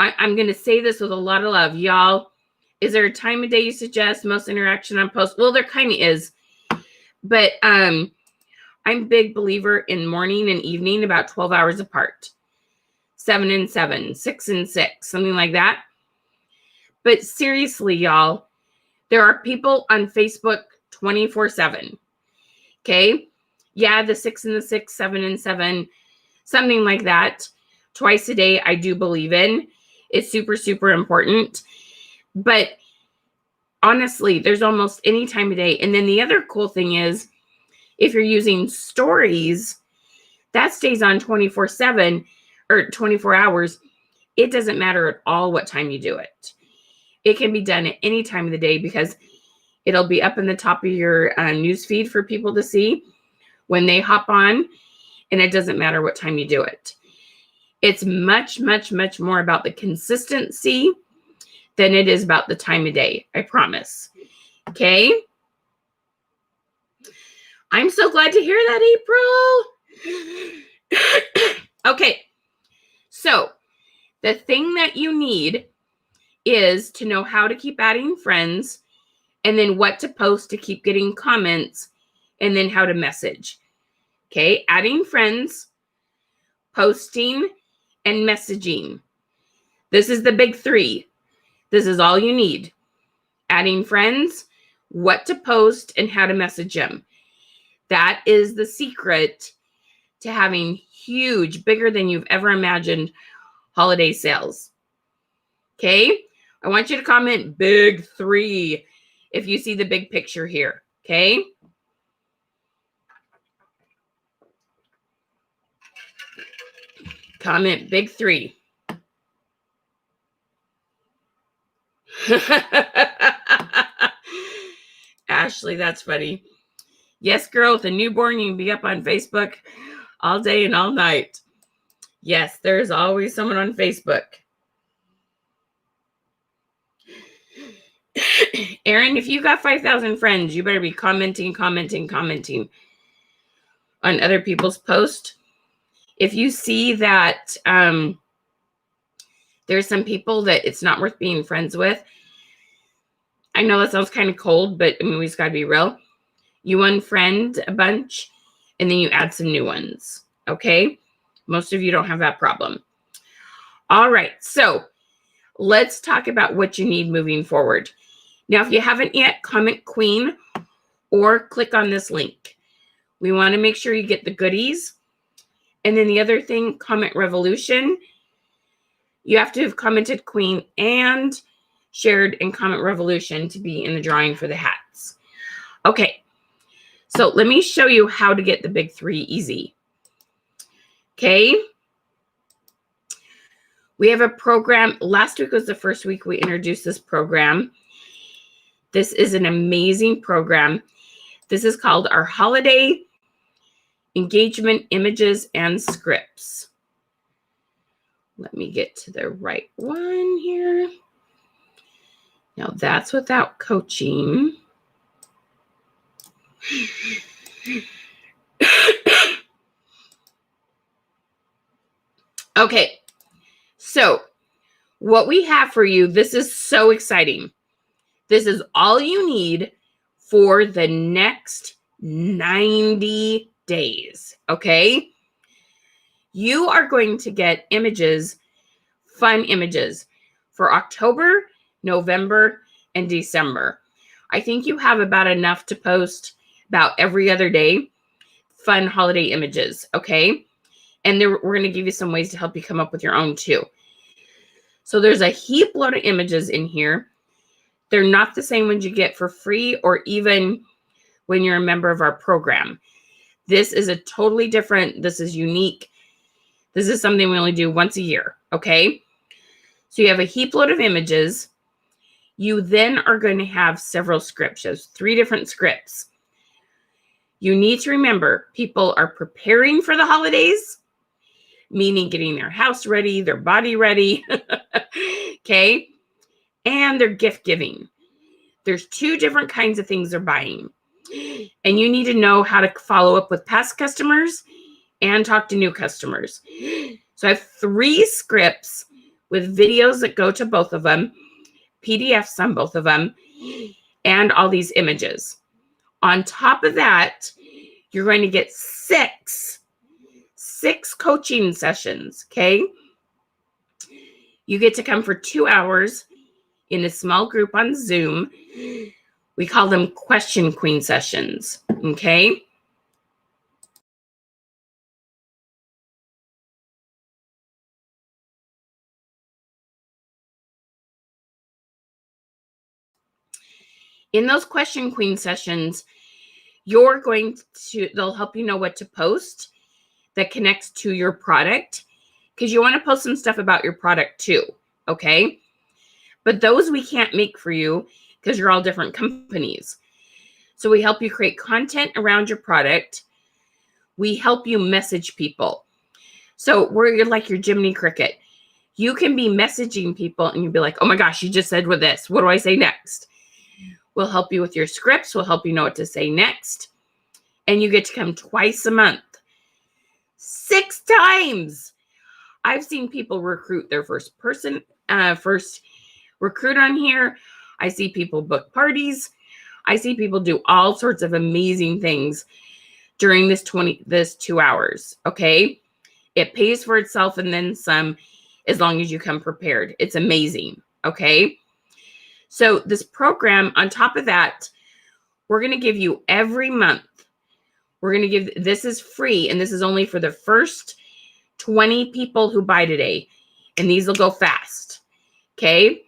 I'm going to say this with a lot of love. Y'all, is there a time of day you suggest most interaction on posts? Well, there kind of is. But I'm a big believer in morning and evening, about 12 hours apart. 7 and 7, 6 and 6, something like that. But seriously, y'all, there are people on Facebook 24/7. Okay? Yeah, the 6 and the 6, 7 and 7, something like that. Twice a day, I do believe in. It's super, super important. But honestly, there's almost any time of day. And then the other cool thing is, if you're using stories, that stays on 24/7 or 24 hours. It doesn't matter at all what time you do it. It can be done at any time of the day because it'll be up in the top of your news feed for people to see when they hop on, and it doesn't matter what time you do it. It's much, much, much more about the consistency than it is about the time of day. I promise. Okay? I'm so glad to hear that, April. Okay. So, the thing that you need is to know how to keep adding friends, and then what to post to keep getting comments, and then how to message. Okay, adding friends, posting, and messaging. This is the big three. This is all you need. Adding friends, what to post, and how to message them. That is the secret to having huge, bigger than you've ever imagined holiday sales. Okay? I want you to comment big three if you see the big picture here. Okay? Comment big three. Ashley, that's funny. Yes, girl, with a newborn, you can be up on Facebook all day and all night. Yes, there's always someone on Facebook. Aaron, if you got 5,000 friends, you better be commenting on other people's posts. If you see that there's some people that it's not worth being friends with, I know that sounds kind of cold, but I mean, we just got to be real. You unfriend a bunch, and then you add some new ones, okay? Most of you don't have that problem. All right, so let's talk about what you need moving forward. Now, if you haven't yet, comment Queen or click on this link. We want to make sure you get the goodies. And then the other thing, comment Revolution. You have to have commented Queen and shared in comment Revolution to be in the drawing for the hats. Okay, so let me show you how to get the big three easy. Okay. We have a program. Last week was the first week we introduced this program. This is an amazing program. This is called our Holiday Engagement Images and Scripts. Let me get to the right one here. Now that's without coaching. Okay, so what we have for you, this is so exciting. This is all you need for the next 90 days, okay? You are going to get images, fun images for October, November, and December. I think you have about enough to post about every other day, fun holiday images, okay? And we're going to give you some ways to help you come up with your own too. So there's a heap load of images in here. They're not the same ones you get for free or even when you're a member of our program. This is a totally different, this is unique. This is something we only do once a year, okay? So you have a heap load of images. You then are going to have several scripts. There's 3 different scripts. You need to remember, people are preparing for the holidays, meaning getting their house ready, their body ready, okay? And they're gift giving. There's 2 different kinds of things they're buying. And you need to know how to follow up with past customers and talk to new customers. So I have 3 scripts with videos that go to both of them, PDFs on both of them, and all these images. On top of that, you're going to get 6 coaching sessions, okay? You get to come for 2 hours in a small group on Zoom. We call them Question Queen sessions, okay? In those Question Queen sessions, they'll help you know what to post that connects to your product, because you want to post some stuff about your product too, okay? But those we can't make for you because you're all different companies. So we help you create content around your product. We help you message people. So we're like your Jiminy Cricket. You can be messaging people and you'll be like, oh my gosh, you just said with this. What do I say next? We'll help you with your scripts. We'll help you know what to say next. And you get to come twice a month. 6 times. I've seen people recruit their first recruit on here. I see people book parties. I see people do all sorts of amazing things during this 2 hours, okay? It pays for itself and then some, as long as you come prepared. It's amazing. Okay. So this program, on top of that, we're going to give you every month. We're going to give, this is free, and this is only for the first 20 people who buy today. And these will go fast. Okay.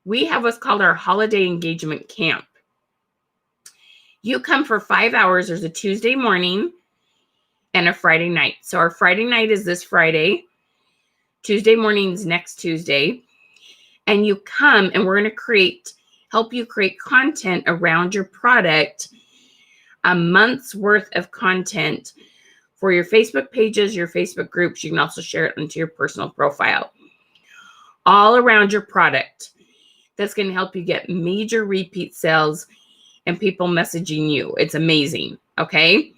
We have what's called our holiday engagement camp. You come for 5 hours. There's a Tuesday morning and a Friday night. So our Friday night is this Friday. Tuesday morning is next Tuesday. And you come, and we're going to help you create content around your product, a month's worth of content for your Facebook pages, your Facebook groups. You can also share it into your personal profile, all around your product. That's going to help you get major repeat sales and people messaging you. It's amazing. Okay.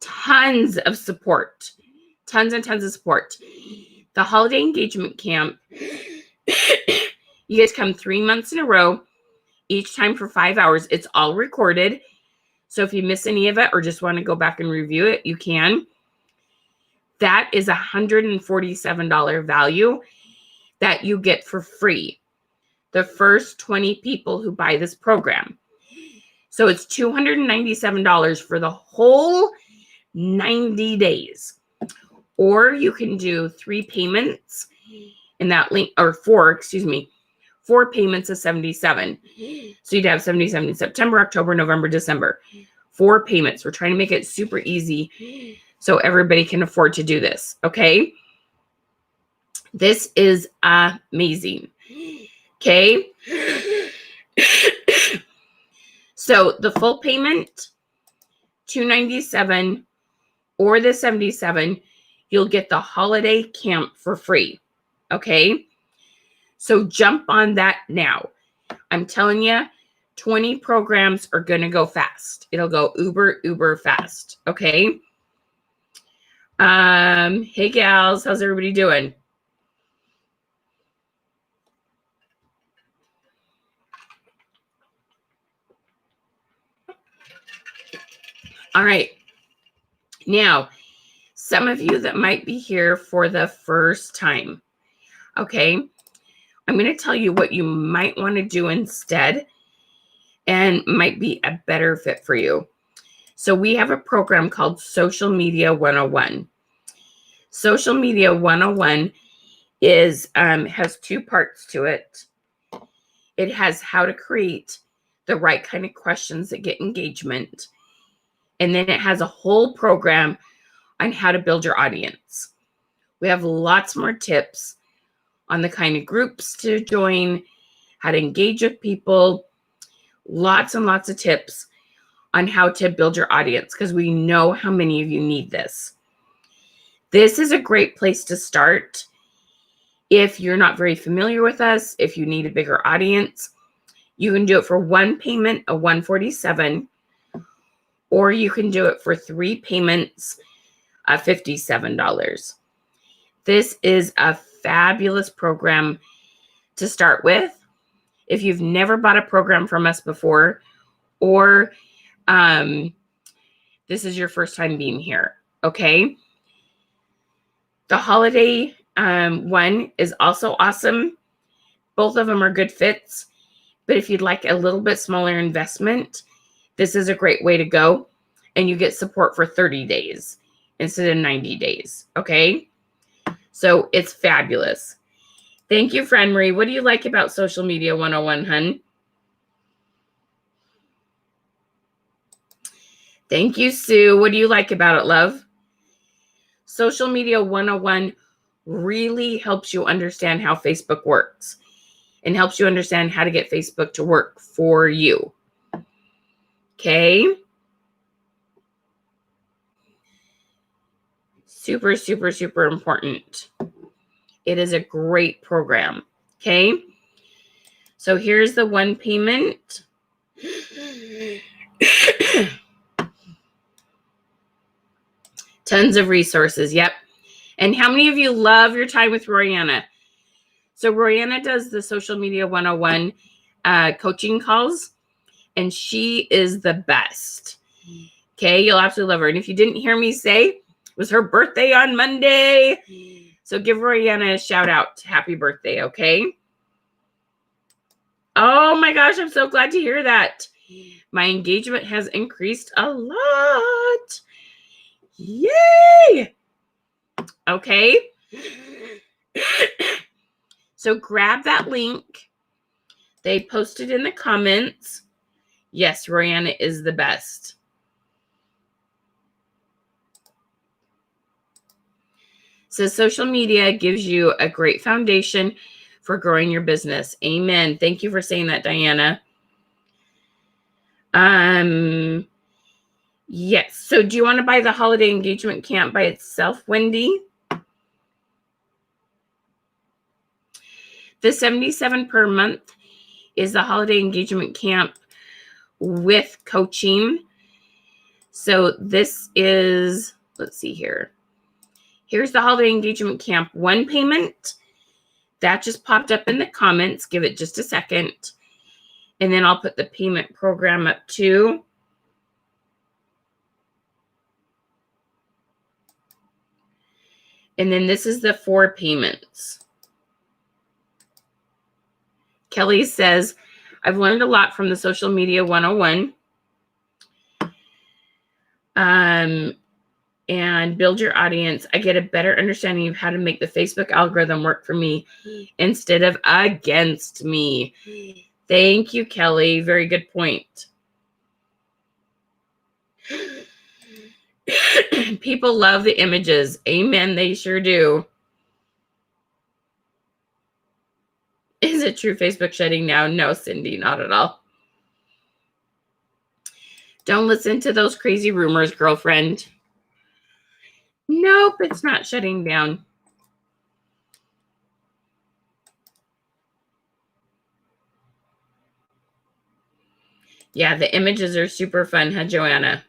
Tons of support, tons and tons of support. The holiday engagement camp, you guys come 3 months in a row, each time for 5 hours. It's all recorded. So if you miss any of it or just want to go back and review it, you can. That is $147 value that you get for free. The first 20 people who buy this program. So it's $297 for the whole 90 days. Or you can do 3 payments in that link, or 4 payments of 77. So you'd have 77 in September, October, November, December. 4 payments. We're trying to make it super easy so everybody can afford to do this. Okay. This is amazing. Okay. So the full payment, $297, or the 77, you'll get the holiday camp for free. Okay. So jump on that now. I'm telling you, 20 programs are going to go fast. It'll go uber fast. Okay. Hey gals, how's everybody doing? All right. Now, some of you that might be here for the first time, okay, I'm going to tell you what you might want to do instead and might be a better fit for you. So we have a program called Social Media 101. Social Media 101 has 2 parts to it. It has how to create the right kind of questions that get engagement. And then it has a whole program on how to build your audience. We have lots more tips on the kind of groups to join, how to engage with people, lots and lots of tips on how to build your audience, because we know how many of you need this. This is a great place to start if you're not very familiar with us. If you need a bigger audience, you can do it for 1 payment of $147, or you can do it for 3 payments of $57. This is a fabulous program to start with. If you've never bought a program from us before, or this is your first time being here, okay? The holiday one is also awesome. Both of them are good fits. But if you'd like a little bit smaller investment, this is a great way to go. And you get support for 30 days instead of 90 days. Okay. So it's fabulous. Thank you, friend Marie. What do you like about Social Media 101, hun? Thank you, Sue. What do you like about it, love? Social Media 101 really helps you understand how Facebook works and helps you understand how to get Facebook to work for you. Okay. Super, super, super important. It is a great program. Okay. So here's the 1 payment. Tons of resources. Yep. And how many of you love your time with Royanna? So Royanna does the Social Media 101 coaching calls, and she is the best. Okay. You'll absolutely love her. And if you didn't hear me say, was her birthday on Monday. So give Royanna a shout out. Happy birthday, okay? Oh my gosh, I'm so glad to hear that. My engagement has increased a lot. Yay! Okay. So grab that link. They posted in the comments. Yes, Royanna is the best. So social media gives you a great foundation for growing your business. Amen. Thank you for saying that, Diana. Yes. So do you want to buy the holiday engagement camp by itself, Wendy? The $77 per month is the holiday engagement camp with coaching. So this is, let's see here. Here's the holiday engagement camp one payment. That just popped up in the comments. Give it just a second. And then I'll put the payment program up too. And then this is the 4 payments. Kelly says, I've learned a lot from the social media 101. And build your audience. I get a better understanding of how to make the Facebook algorithm work for me instead of against me. Thank you, Kelly. Very good point. People love the images. Amen. They sure do. Is it true Facebook shutting down? No, Cindy, not at all. Don't listen to those crazy rumors, girlfriend. Nope, it's not shutting down. Yeah, the images are super fun, huh, Joanna?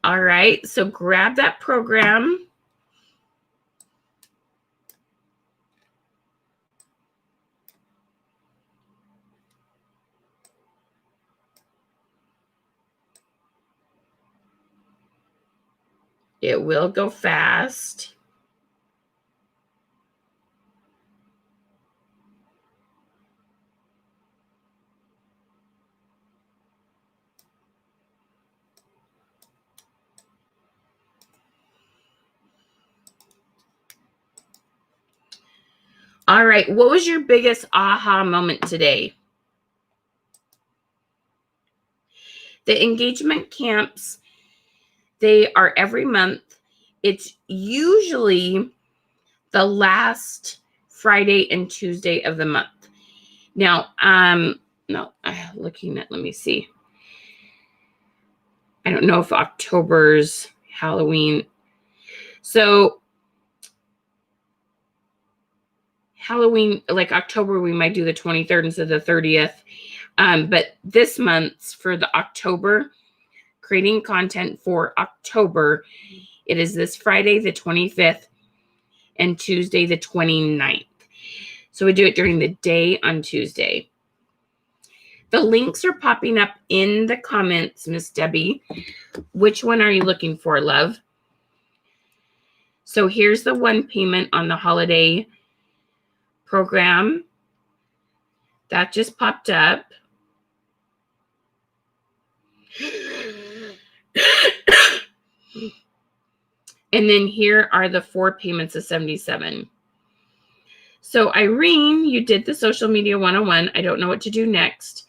All right, so grab that program. It will go fast. All right, what was your biggest aha moment today? The engagement camps, they are every month. It's usually the last Friday and Tuesday of the month. Now, no, looking at, let me see. I don't know if October's Halloween. So Halloween, like October, we might do the 23rd instead of the 30th. But this month's for the October, creating content for October, it is this Friday, the 25th, and Tuesday, the 29th. So we do it during the day on Tuesday. The links are popping up in the comments, Miss Debbie. Which one are you looking for, love? So here's the one payment on the holiday program. That just popped up. And then here are the 4 payments of $77. So Irene, you did the social media 101. I don't know what to do next.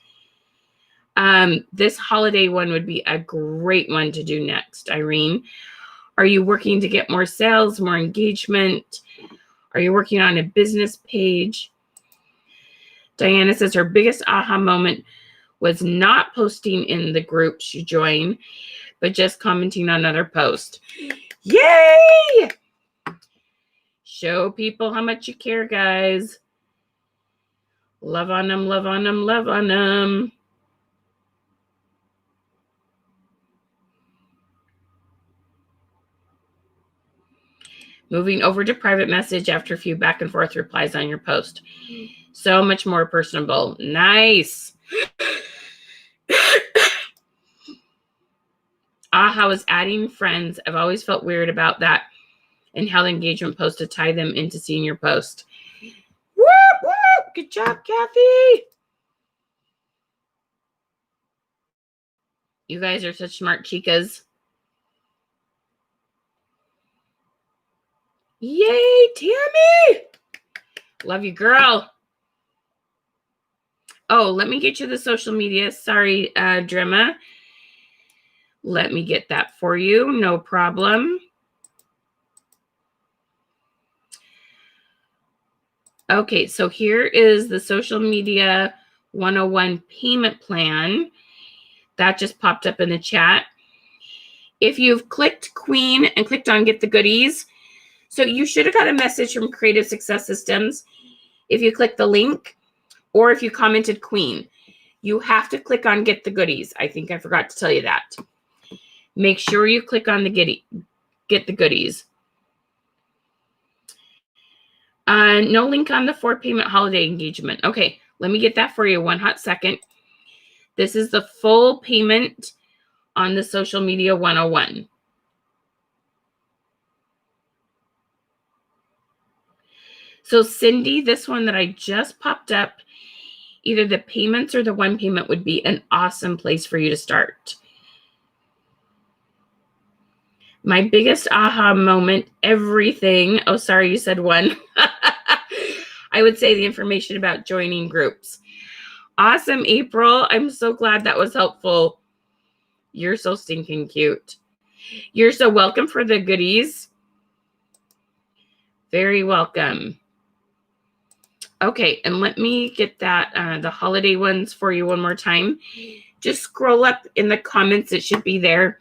This holiday one would be a great one to do next, Irene. Are you working to get more sales, more engagement? Are you working on a business page? Diana says her biggest aha moment was not posting in the group she joined, but just commenting on other posts. Yay! Show people how much you care, guys. Love on them, love on them, love on them. Moving over to private message after a few back and forth replies on your post. So much more personable. Nice. How is adding friends? I've always felt weird about that and how the engagement post to tie them into seeing your post. Whoop, whoop. Good job, Kathy. You guys are such smart chicas. Yay, Tammy. Love you, girl. Oh, let me get you the social media. Sorry, Drema. Let me get that for you. No problem. Okay, so here is the social media 101 payment plan. That just popped up in the chat. If you've clicked Queen and clicked on Get the Goodies, so you should have got a message from Creative Success Systems if you click the link or if you commented Queen. You have to click on Get the Goodies. I think I forgot to tell you that. Make sure you click on the Get the Goodies. No link on the 4-payment holiday engagement. Okay, let me get that for you. One hot second. This is the full payment on the social media 101. So Cindy, this one that I just popped up, either the payments or the 1 payment would be an awesome place for you to start. My biggest aha moment, everything. Oh, sorry, you said 1. I would say the information about joining groups. Awesome, April. I'm so glad that was helpful. You're so stinking cute. You're so welcome for the goodies. Very welcome. Okay, and let me get that the holiday ones for you one more time. Just scroll up in the comments. It should be there.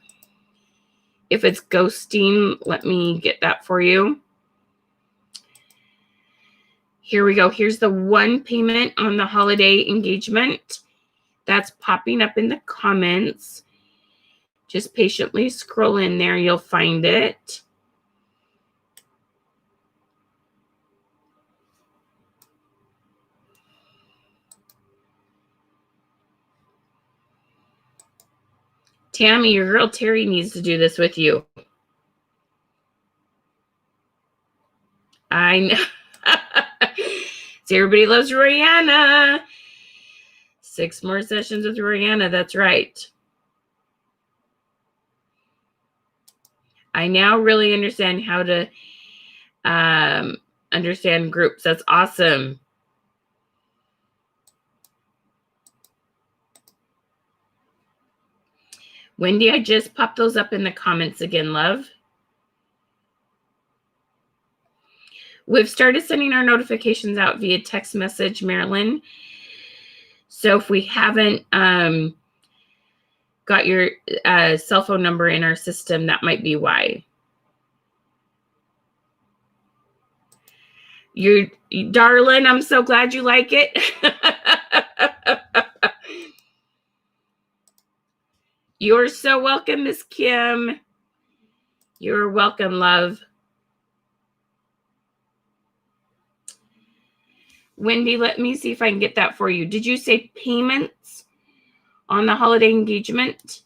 If it's ghosting, let me get that for you. Here we go. Here's the 1 payment on the holiday engagement. That's popping up in the comments. Just patiently scroll in there. You'll find it. Tammy, your girl Terry needs to do this with you. I know. See, everybody loves Rihanna. 6 more sessions with Rihanna. That's right. I now really understand how to understand groups. That's awesome. Wendy, I just popped those up in the comments again, love. We've started sending our notifications out via text message, Marilyn. So if we haven't got your cell phone number in our system, that might be why. You're darling, I'm so glad you like it. You're so welcome, Miss Kim. You're welcome, love. Wendy, let me see if I can get that for you. Did you say payments on the holiday engagement?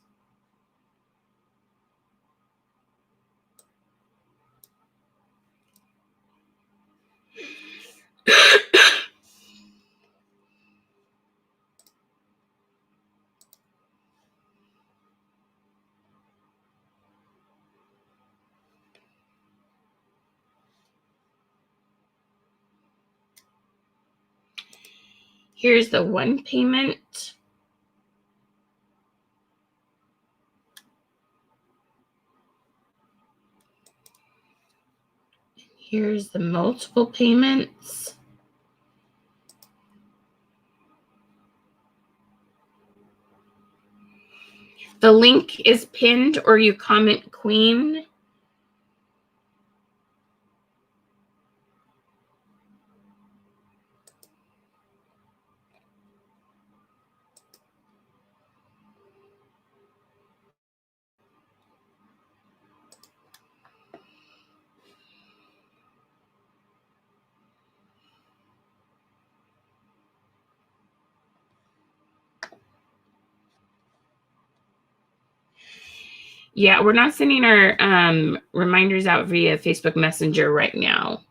Here's the 1 payment. Here's the multiple payments. The link is pinned, or you comment Queen. Yeah, we're not sending our reminders out via Facebook Messenger right now.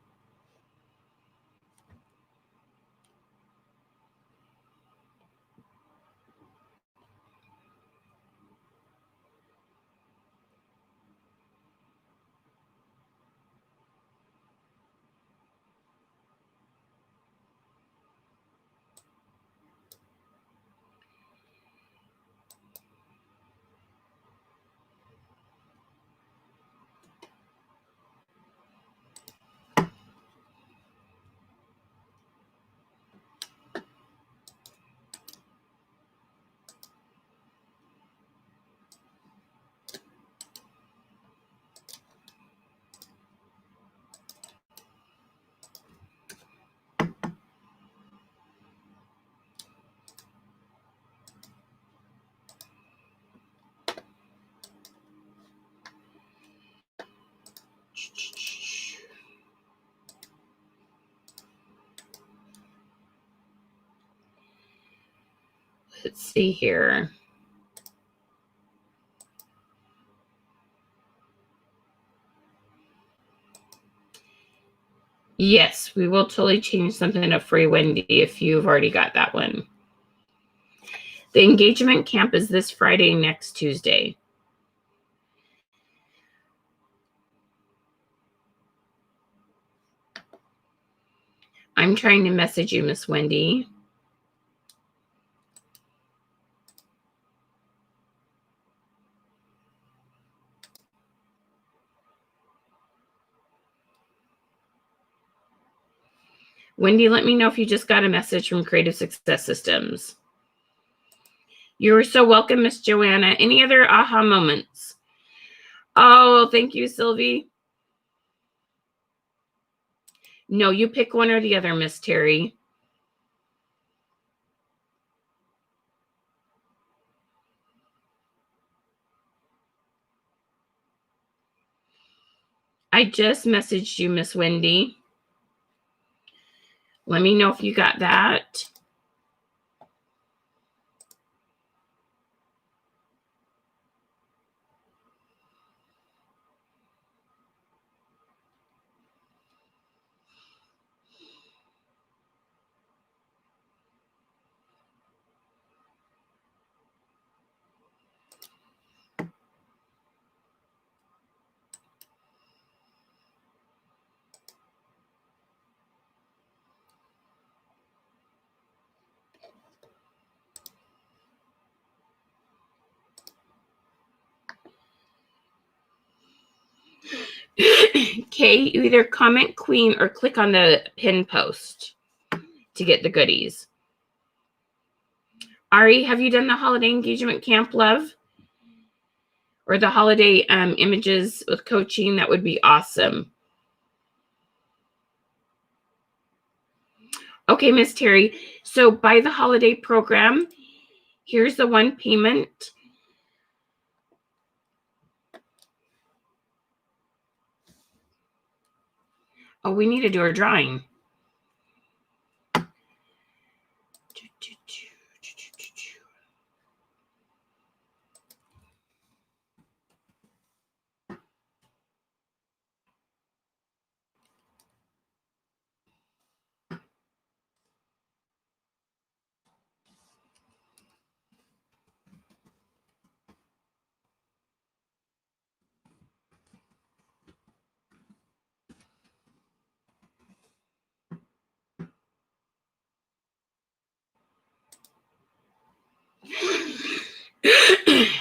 Let's see here. Yes, we will totally change something up for you, Wendy, if you've already got that one. The engagement camp is this Friday, next Tuesday. I'm trying to message you, Miss Wendy. Wendy, let me know if you just got a message from Creative Success Systems. You're so welcome, Miss Joanna. Any other aha moments? Oh, thank you, Sylvie. No, you pick one or the other, Miss Terry. I just messaged you, Miss Wendy. Let me know if you got that. Okay, you either comment Queen or click on the pin post to get the goodies. Ari, have you done the holiday engagement camp, love? Or the holiday images with coaching? That would be awesome. Okay, Miss Terry. So by the holiday program, here's the one payment. Oh, we need to do our drawing.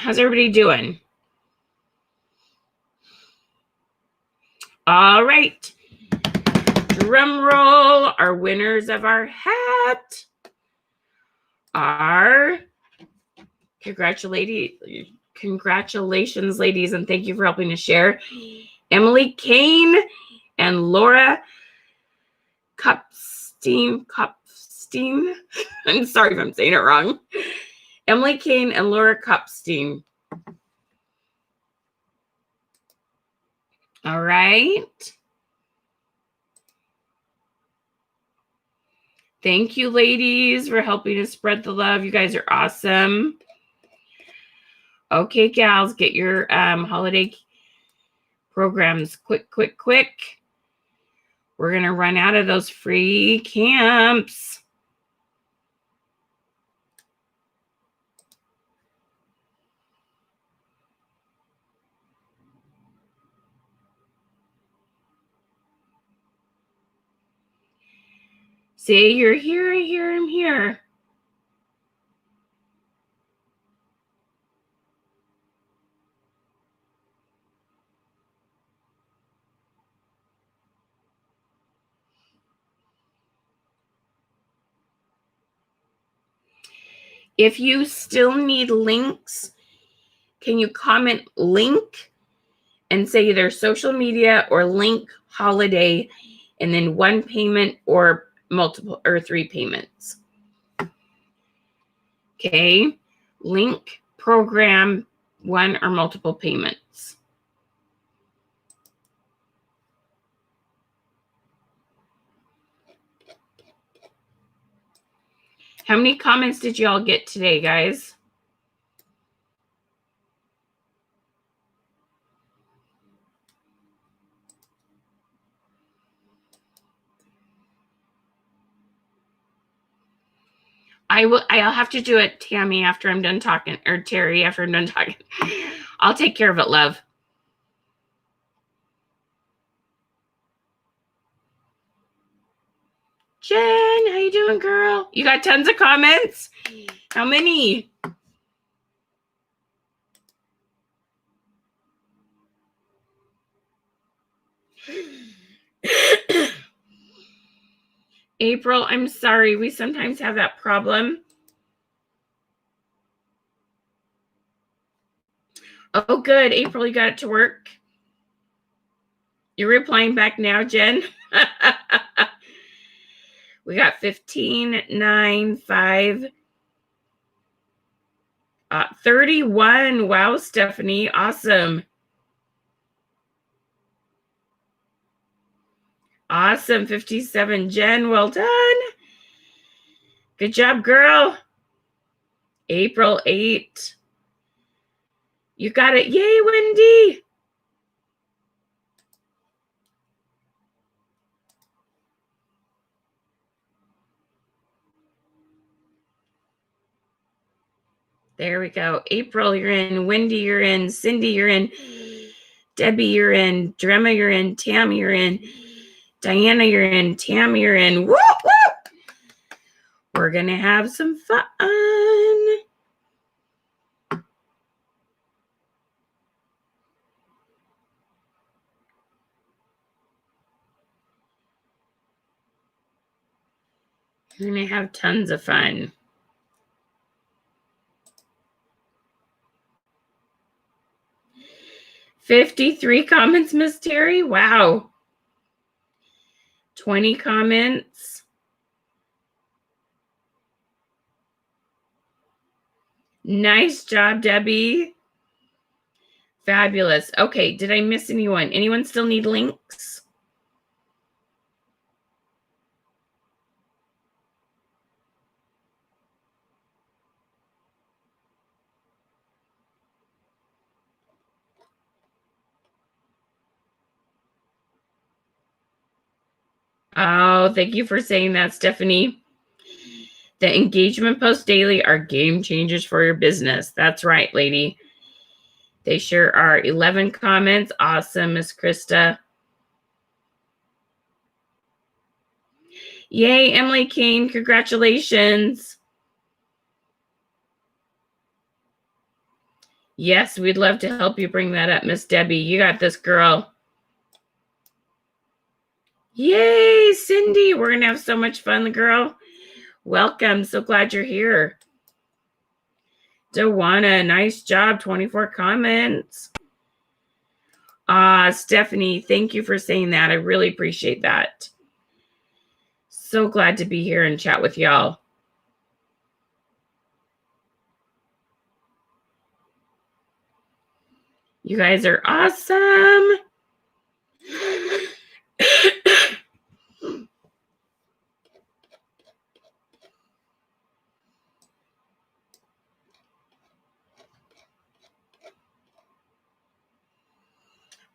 How's everybody doing? All right. Drum roll. Our winners of our hat are, congratulations, Congratulations, ladies, and thank you for helping to share. Emily Kane and Laura Kupstein. I'm sorry if I'm saying it wrong. Emily Kane and Laura Kupstein. All right. Thank you, ladies, for helping to spread the love. You guys are awesome. Okay, gals, get your holiday programs quick. We're going to run out of those free camps. See, you're here, I'm here. If you still need links, can you comment link and say either social media or link holiday and then one payment or multiple or 3 payments? Okay, link program 1 or multiple payments. How many comments did y'all get today, guys? I'll have to do it, Tammy, after I'm done talking, or Terry, after I'm done talking. I'll take care of it, love. Jen, how you doing, girl? You got tons of comments? How many? April, I'm sorry. We sometimes have that problem. Oh, good. April, you got it to work? You're replying back now, Jen? We got 15, 9, 5, 31. Wow, Stephanie. Awesome. Awesome. 57. Jen, well done. Good job, girl. April 8. You got it. Yay, Wendy. There we go. April, you're in. Wendy, you're in. Cindy, you're in. Debbie, you're in. Drema, you're in. Tammy, you're in. Diana, you're in. Tammy, you're in. Whoop, whoop. We're going to have some fun. We're going to have tons of fun. $53 comments, Miss Terry. Wow. 20 comments. Nice job, Debbie. Fabulous. Okay, did I miss anyone? Anyone still need links? Oh, thank you for saying that, Stephanie. The engagement posts daily are game changers for your business. That's right, lady. They sure are. 11 comments. Awesome, Miss Krista. Yay, Emily Kane. Congratulations. Yes, we'd love to help you bring that up, Miss Debbie. You got this, girl. Yay, Cindy. We're going to have so much fun, girl. Welcome. So glad you're here. Dewana, nice job. 24 comments. Stephanie, thank you for saying that. I really appreciate that. So glad to be here and chat with y'all. You guys are awesome.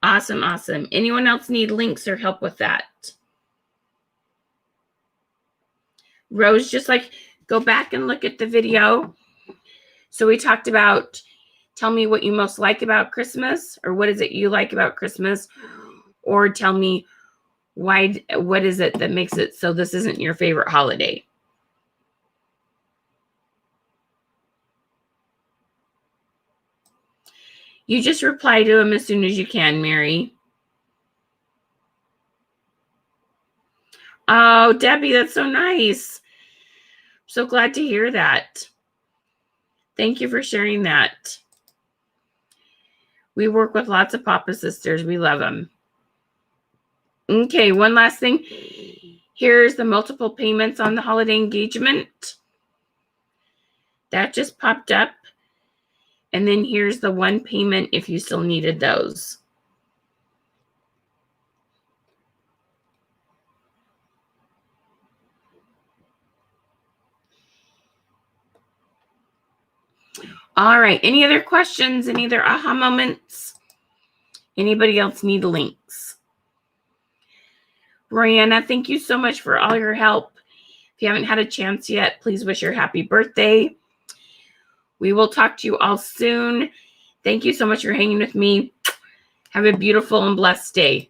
Awesome, awesome. Anyone else need links or help with that? Rose, just like go back and look at the video. So we talked about, tell me what you most like about Christmas, or what is it you like about Christmas, or tell me why, what is it that makes it so this isn't your favorite holiday? You just reply to them as soon as you can, Mary. Oh, Debbie, that's so nice. So glad to hear that. Thank you for sharing that. We work with lots of Papa sisters. We love them. Okay, one last thing. Here's the multiple payments on the holiday engagement. That just popped up. And then here's the one payment if you still needed those. All right, any other questions? Any other aha moments? Anybody else need links? Brianna, thank you so much for all your help. If you haven't had a chance yet, please wish her happy birthday. We will talk to you all soon. Thank you so much for hanging with me. Have a beautiful and blessed day.